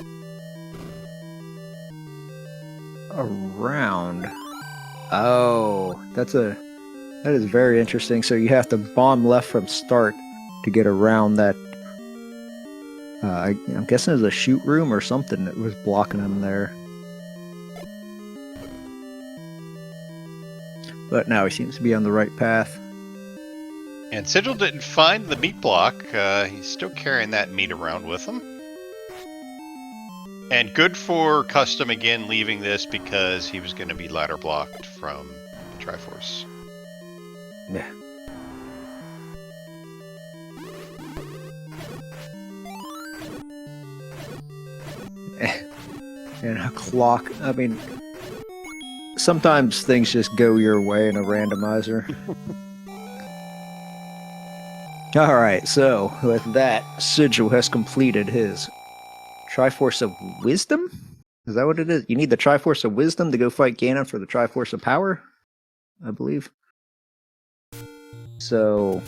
around. Oh, that's a That is very interesting. So you have to bomb left from start to get around that. I'm guessing it's a shoot room or something that was blocking him there. But now he seems to be on the right path. And Sigil didn't find the meat block. He's still carrying that meat around with him. And good for cUstOm again leaving this because he was going to be ladder blocked from the Triforce. Yeah. And a clock. I mean, sometimes things just go your way in a randomizer. Alright, so with that, Sigil has completed his Triforce of Wisdom? Is that what it is? You need the Triforce of Wisdom to go fight Ganon for the Triforce of Power, I believe. So,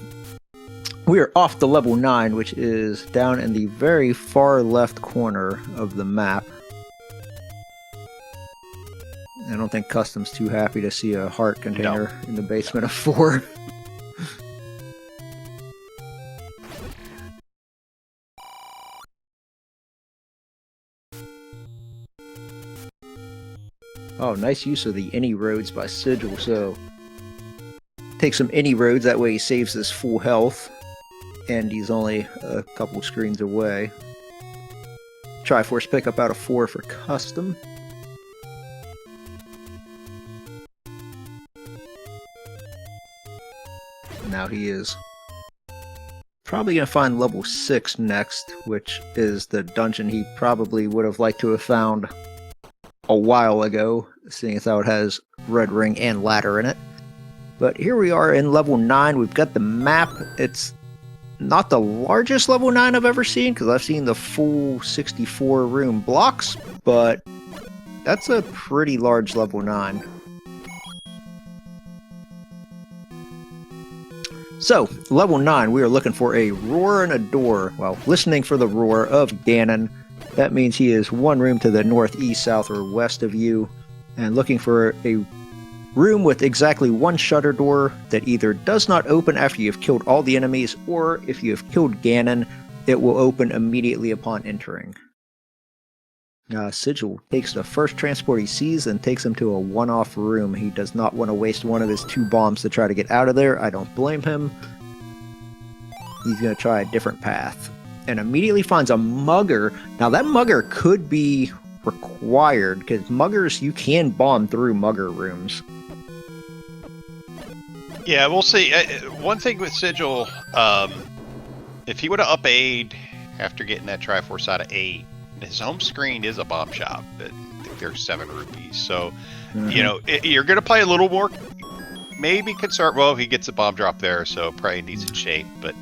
we are off to level 9, which is down in the very far left corner of the map. I don't think cUstOm's too happy to see a heart container in the basement of 4. Oh, nice use of the any roads by Sigil, so take some any roads, that way he saves his full health, and he's only a couple screens away. Triforce pickup out of 4 for cUstOm. Now he is probably going to find level 6 next, which is the dungeon he probably would have liked to have found a while ago, seeing as how it has red ring and ladder in it. But here we are in level 9. We've got the map. It's not the largest level 9 I've ever seen, because I've seen the full 64 room blocks, but that's a pretty large level 9. So, level 9, we are looking for a roar and a door. Well, listening for the roar of Ganon. That means he is one room to the north, east, south, or west of you, and looking for a room with exactly one shutter door that either does not open after you've killed all the enemies, or if you have killed Ganon, it will open immediately upon entering. Sigil takes the first transport he sees and takes him to a one-off room. He does not want to waste one of his 2 bombs to try to get out of there. I don't blame him. He's going to try a different path. And immediately finds a mugger. Now that mugger could be required, because muggers, you can bomb through mugger rooms. Yeah, we'll see. One thing with Sigil, if he would have up aid after getting that Triforce out of 8, his home screen is a bomb shop. I think there's 7 rupees. So, you know, you're going to play a little more, maybe concerned. Well, he gets a bomb drop there, so probably needs in shape. But,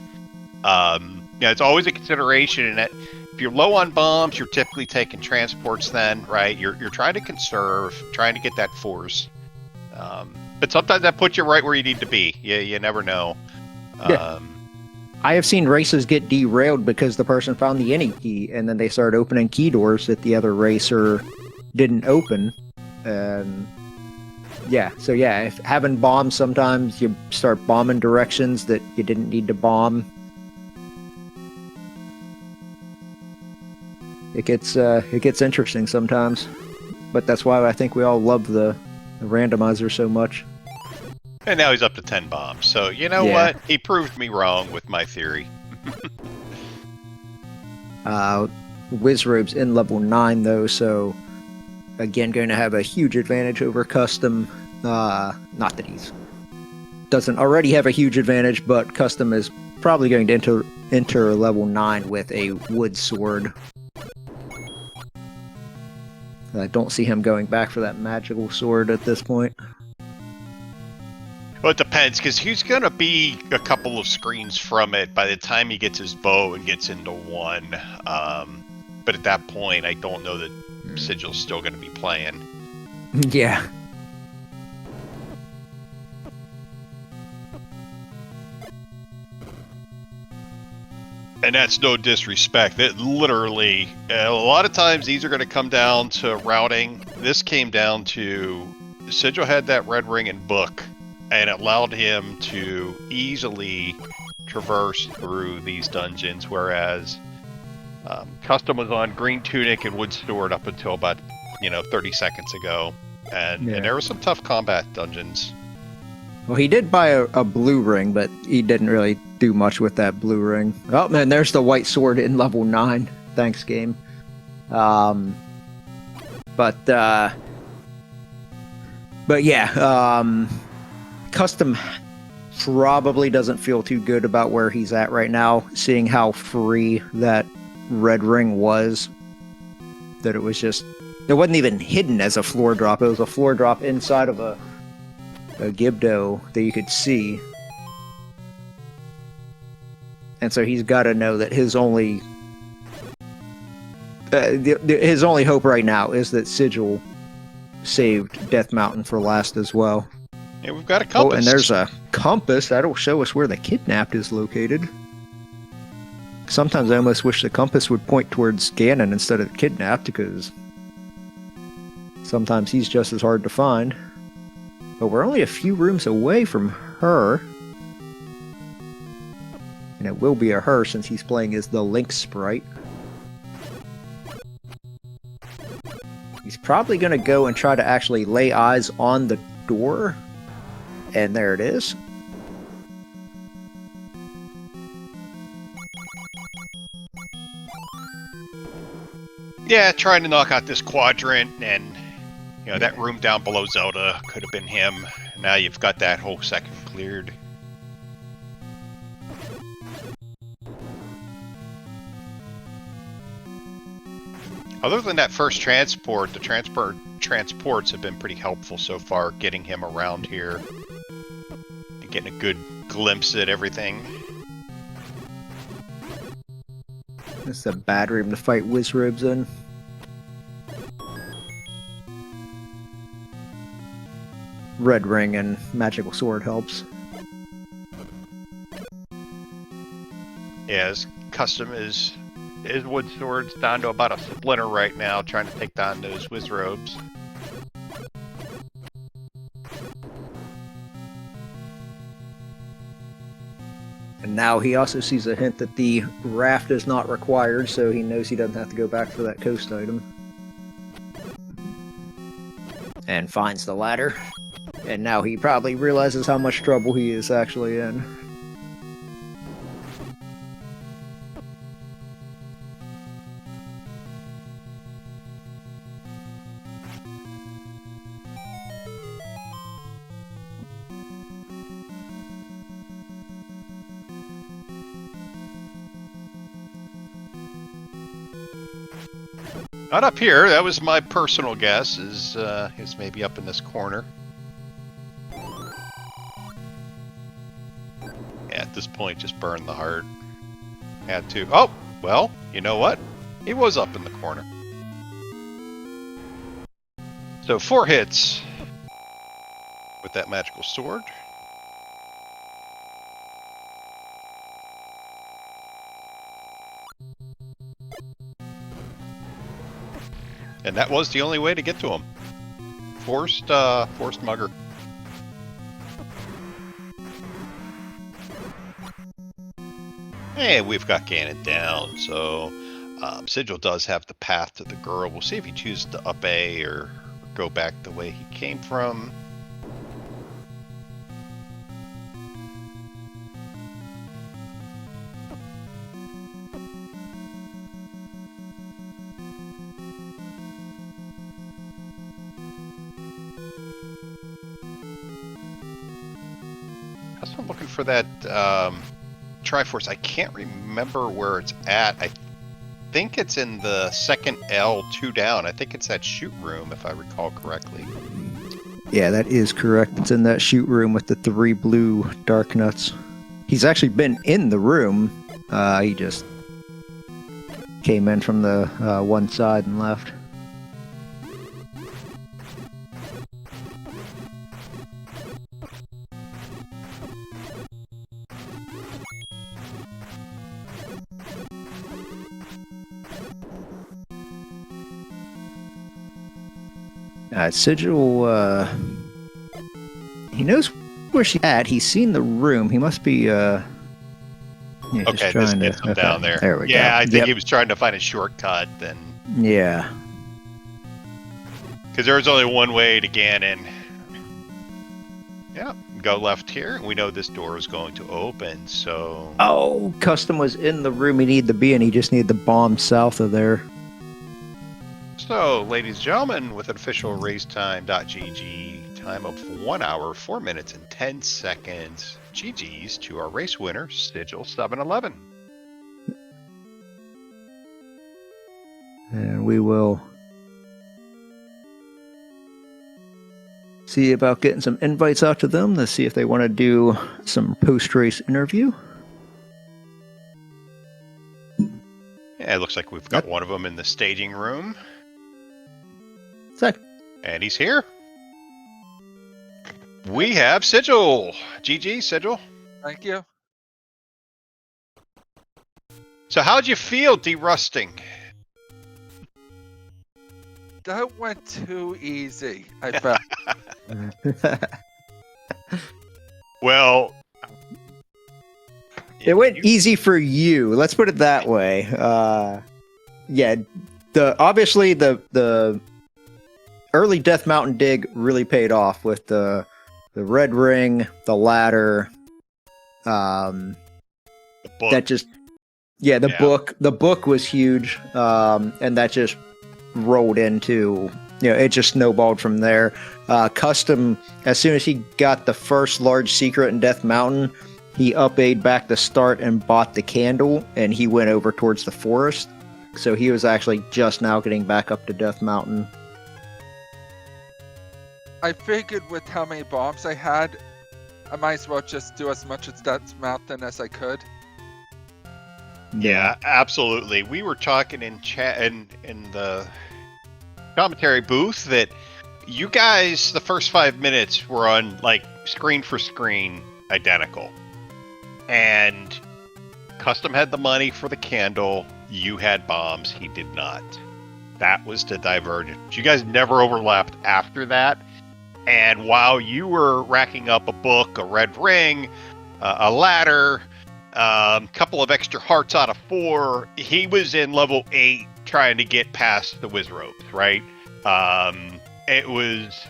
yeah, it's always a consideration. And that if you're low on bombs, you're typically taking transports then, right? You're trying to conserve, trying to get that force. But sometimes that puts you right where you need to be. You never know. Yeah. I have seen races get derailed because the person found the any key, and then they started opening key doors that the other racer didn't open. And yeah, so yeah, if having bombs, sometimes you start bombing directions that you didn't need to bomb. It gets interesting sometimes, but that's why I think we all love the randomizer so much. And now he's up to 10 bombs. So, you know what? He proved me wrong with my theory. Wizrobe's in level 9, though, so again, going to have a huge advantage over cUstOm. Not that he doesn't already have a huge advantage, but cUstOm is probably going to enter level 9 with a wood sword. I don't see him going back for that magical sword at this point. Well, it depends, because he's going to be a couple of screens from it by the time he gets his bow and gets into 1. But at that point, I don't know that Sigil's still going to be playing. Yeah. And that's no disrespect. It literally, a lot of times these are going to come down to routing. This came down to Sigil had that red ring and book and it allowed him to easily traverse through these dungeons, whereas cUstOm was on green tunic and wood sword up until about 30 seconds ago, and there were some tough combat dungeons. Well, he did buy a blue ring, but he didn't really do much with that blue ring. Oh man, there's the white sword in level 9. Thanks, game. But yeah, cUstOm probably doesn't feel too good about where he's at right now, seeing how free that red ring was. That it wasn't even hidden as a floor drop. It was a floor drop inside of a Gibdo that you could see. And so he's got to know that his only hope right now is that Sigil saved Death Mountain for last as well. Yeah, we've got a compass. Oh, and there's a compass that'll show us where the kidnapped is located. Sometimes I almost wish the compass would point towards Ganon instead of kidnapped, because sometimes he's just as hard to find. But we're only a few rooms away from her. And it will be a her since he's playing as the Link sprite. He's probably going to go and try to actually lay eyes on the door. And there it is. Yeah, trying to knock out this quadrant, and that room down below Zelda could have been him. Now you've got that whole second cleared. Other than that first transport, the transports have been pretty helpful so far, getting him around here and getting a good glimpse at everything. This is a bad room to fight Wizrobes in. Red ring and magical sword helps. Yeah, his custom is wood swords down to about a splinter right now, trying to take down those Wizrobes. And now he also sees a hint that the raft is not required, so he knows he doesn't have to go back for that coast item. And finds the ladder. And now he probably realizes how much trouble he is actually in. Not up here. That was my personal guess. Is maybe up in this corner. Yeah, at this point, just burn the heart. Had to. Oh, well, you know what? He was up in the corner. So 4 hits with that magical sword. And that was the only way to get to him. Forced mugger. Hey, we've got Ganon down, so Sigil does have the path to the girl. We'll see if he chooses to up A or go back the way he came from. I'm looking for that Triforce. I can't remember where it's at. I think it's in the second L, 2 down. I think it's that shoot room, if I recall correctly. Yeah, that is correct. It's in that shoot room with the 3 blue dark nuts. He's actually been in the room. He just came in from the one side and left. Sigil, he knows where she's at. He's seen the room. He must be yeah, Okay, this gets him down there. There we go. Yeah, I think he was trying to find a shortcut then. Yeah. Because there's only one way to Ganon. Yeah, go left here, and we know this door is going to open, so... Oh, cUstOm was in the room he needed to be in. He just needed the bomb south of there. So, ladies and gentlemen, with an official racetime.gg time of 1 hour, 4 minutes, and 10 seconds, GG's to our race winner, Sigil711. And we will see about getting some invites out to them to see if they want to do some post-race interview. Yeah, it looks like we've got one of them in the staging room. And he's here. We have Sigil. GG, Sigil. Thank you. So how'd you feel derusting? That went too easy, I felt. Well... It went easy for you. Let's put it that way. Yeah, obviously the early Death Mountain dig really paid off with the red ring, the ladder. The book. That just book. The book was huge, and that just rolled into, it just snowballed from there. cUstOm, as soon as he got the first large secret in Death Mountain, he up-A'd back the start and bought the candle, and he went over towards the forest. So he was actually just now getting back up to Death Mountain. I figured with how many bombs I had, I might as well just do as much as Death Mountain as I could. Yeah, absolutely. We were talking in chat in the commentary booth that you guys, the first 5 minutes were on like screen for screen identical. And cUstOm had the money for the candle, you had bombs, he did not. That was the divergence. You guys never overlapped after that. And while you were racking up a book, a red ring, a ladder, a couple of extra hearts out of 4, he was in level 8 trying to get past the whiz ropes, right? It was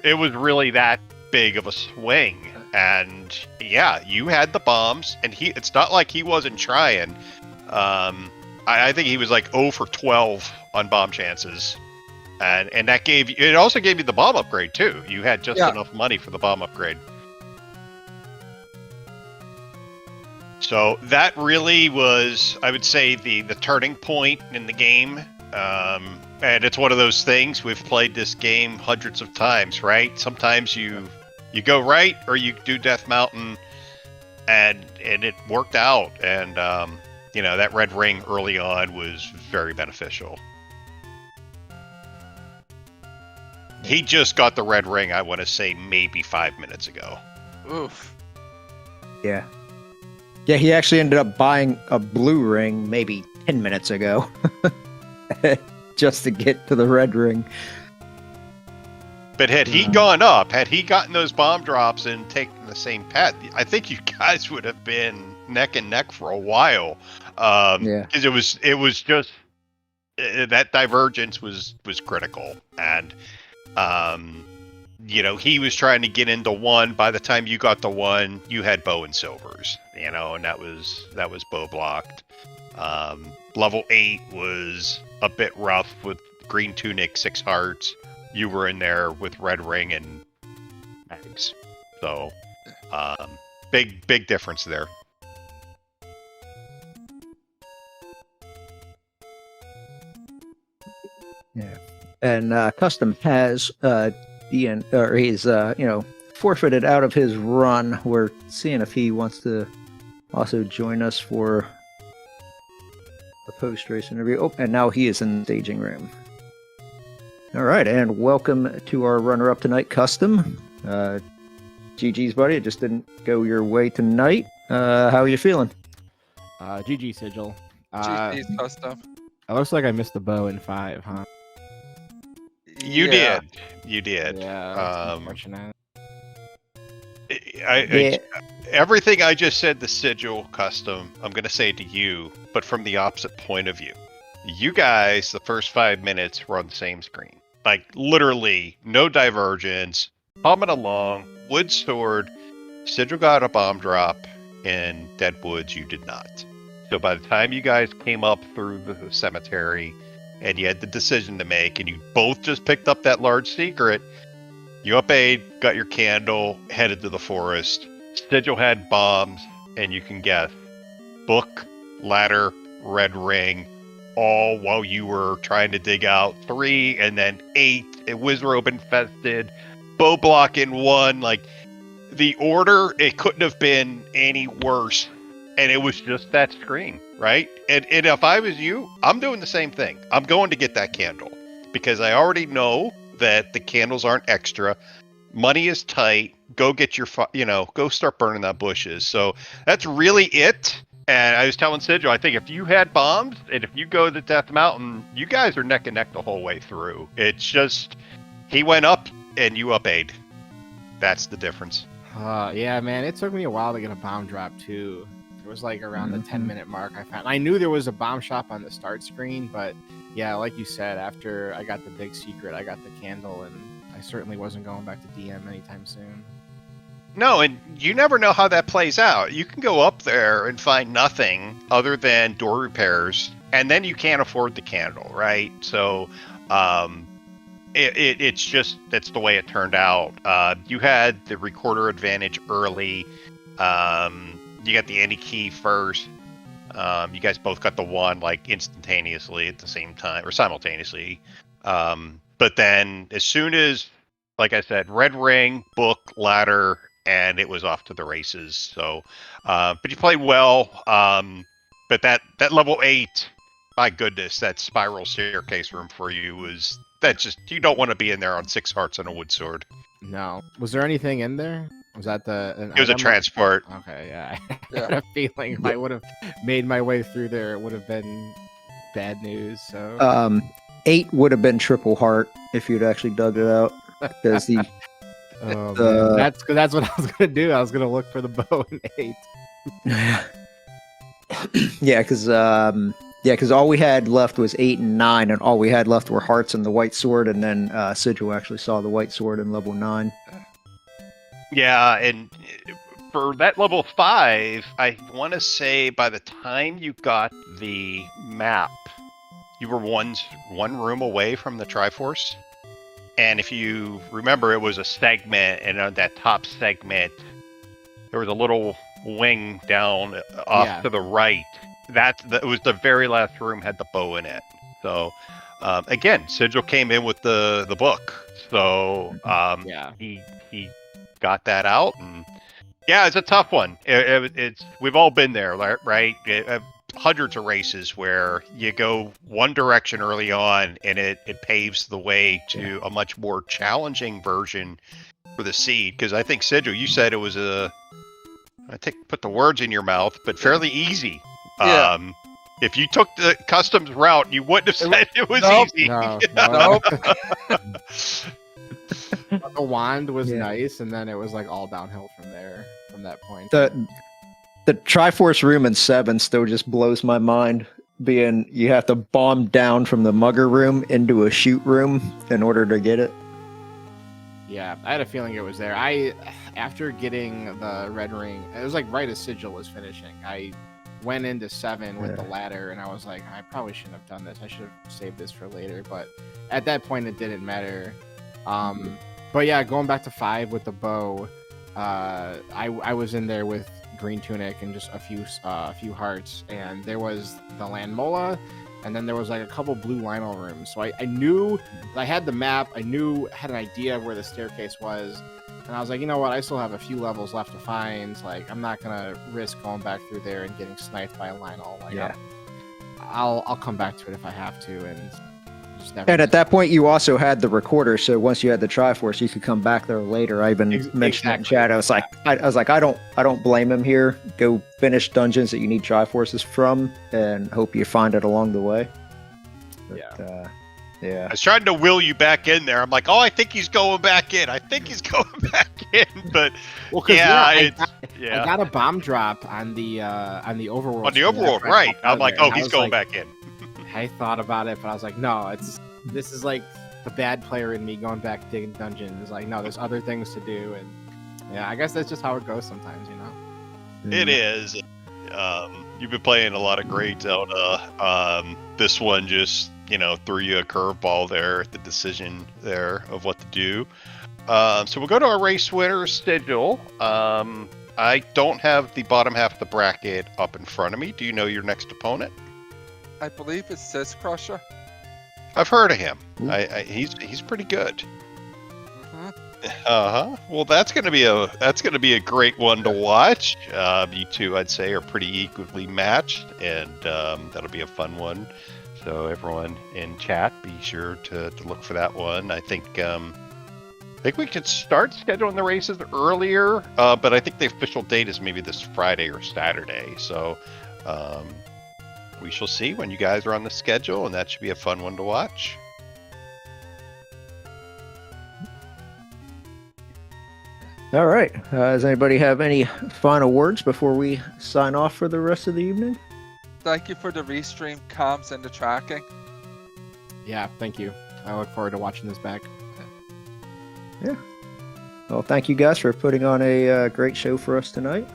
really that big of a swing. And yeah, you had the bombs, and it's not like he wasn't trying. I think he was like 0 for 12 on bomb chances. And that it also gave you the bomb upgrade too. You had just enough money for the bomb upgrade. So that really was, I would say, the turning point in the game. And it's one of those things, we've played this game hundreds of times, right? Sometimes you go right, or you do Death Mountain, and it worked out. And that red ring early on was very beneficial. He just got the red ring, I want to say, maybe 5 minutes ago. Oof. Yeah. Yeah, he actually ended up buying a blue ring maybe 10 minutes ago. Just to get to the red ring. But had he gone up, had he gotten those bomb drops and taken the same path, I think you guys would have been neck and neck for a while. Because it was just that divergence was critical, and he was trying to get into 1. By the time you got to 1, you had bow and silvers, and that was bow blocked. Level 8 was a bit rough with green tunic, 6 hearts. You were in there with red ring and mags. So, big difference there. Yeah. And cUstOm has he's forfeited out of his run. We're seeing if he wants to also join us for a post-race interview. Oh, and now he is in the staging room. All right, and welcome to our runner-up tonight, cUstOm. GG's, buddy. It just didn't go your way tonight. How are you feeling? GG, Sigil. GG's cUstOm. It looks like I missed the bow in 5, huh? You did. Yeah, unfortunate. Yeah. Everything I just said to Sigil Custom, I'm going to say to you, but from the opposite point of view. You guys, the first 5 minutes were on the same screen. Like, literally, no divergence, humming along, wood sword. Sigil got a bomb drop in Dead Woods, you did not. So by the time you guys came up through the cemetery and you had the decision to make and you both just picked up that large secret, you up-aid, got your candle, headed to the forest. Sigil had bombs, and you can guess. Book, ladder, red ring, all while you were trying to dig out 3 and then 8, and Wizrobe infested, bow block in 1. Like, the order, it couldn't have been any worse. And it was just that screen, right? And if I was you, I'm doing the same thing. I'm going to get that candle because I already know that the candles aren't extra. Money is tight. Go get your, go start burning that bushes. So that's really it. And I was telling Sigil, I think if you had bombs and if you go to Death Mountain, you guys are neck and neck the whole way through. It's just, he went up and you up-aid. That's the difference. Yeah, man, it took me a while to get a bomb drop too. It was like around the 10-minute mark I found. I knew there was a bomb shop on the start screen, but yeah, like you said, after I got the big secret, I got the candle, and I certainly wasn't going back to DM anytime soon. No, and you never know how that plays out. You can go up there and find nothing other than door repairs, and then you can't afford the candle, right? So, it's just, that's the way it turned out. You had the recorder advantage early. You got the Andy key first. You guys both got the one like instantaneously at the same time or simultaneously. But then as soon as, like I said, red ring, book, ladder, and it was off to the races. So, but you played well. But that level 8, my goodness, that spiral staircase room for you was, that's just, you don't want to be in there on 6 hearts and a wood sword. No. Was there anything in there? Was that It was a transport. Okay, yeah. I had a feeling if I would have made my way through there, it would have been bad news. So 8 would have been triple heart if you'd actually dug it out. Because man. That's what I was gonna do. I was gonna look for the bow in 8. Yeah, because all we had left was 8 and 9, and all we had left were hearts and the white sword, and then Sigil actually saw the white sword in level 9. Yeah, and for that level 5, I want to say by the time you got the map, you were one room away from the Triforce. And if you remember, it was a segment, and on that top segment, there was a little wing down off to the right. That was the very last room, had the bow in it. So, again, Sigil came in with the book. So, he got that out, and yeah, it's a tough one. It's we've all been there, right? Hundreds of races where you go one direction early on, and it paves the way to a much more challenging version for the seed. Because I think, Sigil, you said it was put the words in your mouth, but fairly easy. Yeah. If you took the customs route, you wouldn't have said it was easy. No. The wand was nice, and then it was like all downhill from there, from that point. The Triforce room in 7 still just blows my mind, being you have to bomb down from the mugger room into a shoot room in order to get it. Yeah, I had a feeling it was there. After getting the red ring, it was like right as Sigil was finishing, I went into 7 with the ladder, and I was like, I probably shouldn't have done this. I should have saved this for later, but at that point it didn't matter. But yeah, going back to 5 with the bow, I was in there with green tunic and just a few hearts, and there was the land mola, and then there was like a couple blue Lionel rooms. So I knew I had the map. I had an idea of where the staircase was, and I was like, you know what? I still have a few levels left to find. Like, I'm not gonna risk going back through there and getting sniped by a Lionel. Like, I'll come back to it if I have to, and just never. And at that point, you also had the recorder, so once you had the Triforce, you could come back there later. I even mentioned it in chat. I was like, I don't blame him here. Go finish dungeons that you need Triforces from, and hope you find it along the way. But, Yeah. I was trying to will you back in there. I'm like, oh, I think he's going back in. I think he's going back in. But Well, because yeah, I got a bomb drop on the overworld. on the screen overworld, after I right? popped out I'm like, there, oh, and I he's was going like- back in. I thought about it, but I was like, no, this is like the bad player in me going back to digging dungeons. Like, no, there's other things to do, and yeah, I guess that's just how it goes sometimes, you know. It is. You've been playing a lot of great Zelda. This one just, threw you a curveball there, the decision there of what to do. So we'll go to our race winner schedule. I don't have the bottom half of the bracket up in front of me. Do you know your next opponent? I believe it's Sis Crusher. I've heard of him. Ooh. He's pretty good. Hmm. Well, that's gonna be a great one to watch. You two, I'd say, are pretty equally matched, and that'll be a fun one. So everyone in chat, be sure to look for that one. I think we could start scheduling the races earlier, but I think the official date is maybe this Friday or Saturday. So we shall see when you guys are on the schedule, and that should be a fun one to watch. All right. Does anybody have any final words before we sign off for the rest of the evening? Thank you for the restream comms and the tracking. Yeah, thank you. I look forward to watching this back. Well, thank you guys for putting on a great show for us tonight.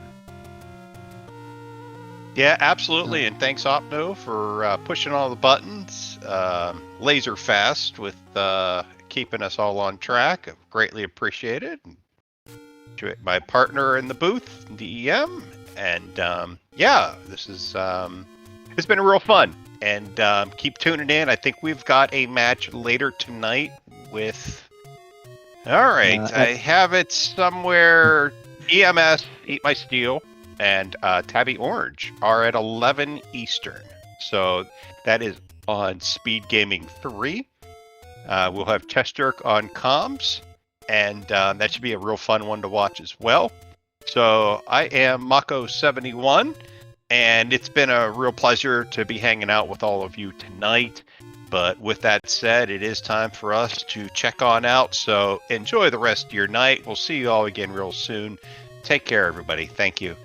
Yeah, absolutely. And thanks, Opno, for pushing all the buttons laser fast with keeping us all on track. I greatly appreciate it. My partner in the booth, DEM. And yeah, this is it's been real fun. And keep tuning in. I think we've got a match later tonight with... All right, I have it somewhere. EMS, Eat My Steel, and Tabby Orange are at 11 Eastern. So that is on Speed Gaming 3. We'll have Test Jerk on comms, and that should be a real fun one to watch as well. So I am Mako71, and it's been a real pleasure to be hanging out with all of you tonight. But with that said, it is time for us to check on out. So enjoy the rest of your night. We'll see you all again real soon. Take care, everybody. Thank you.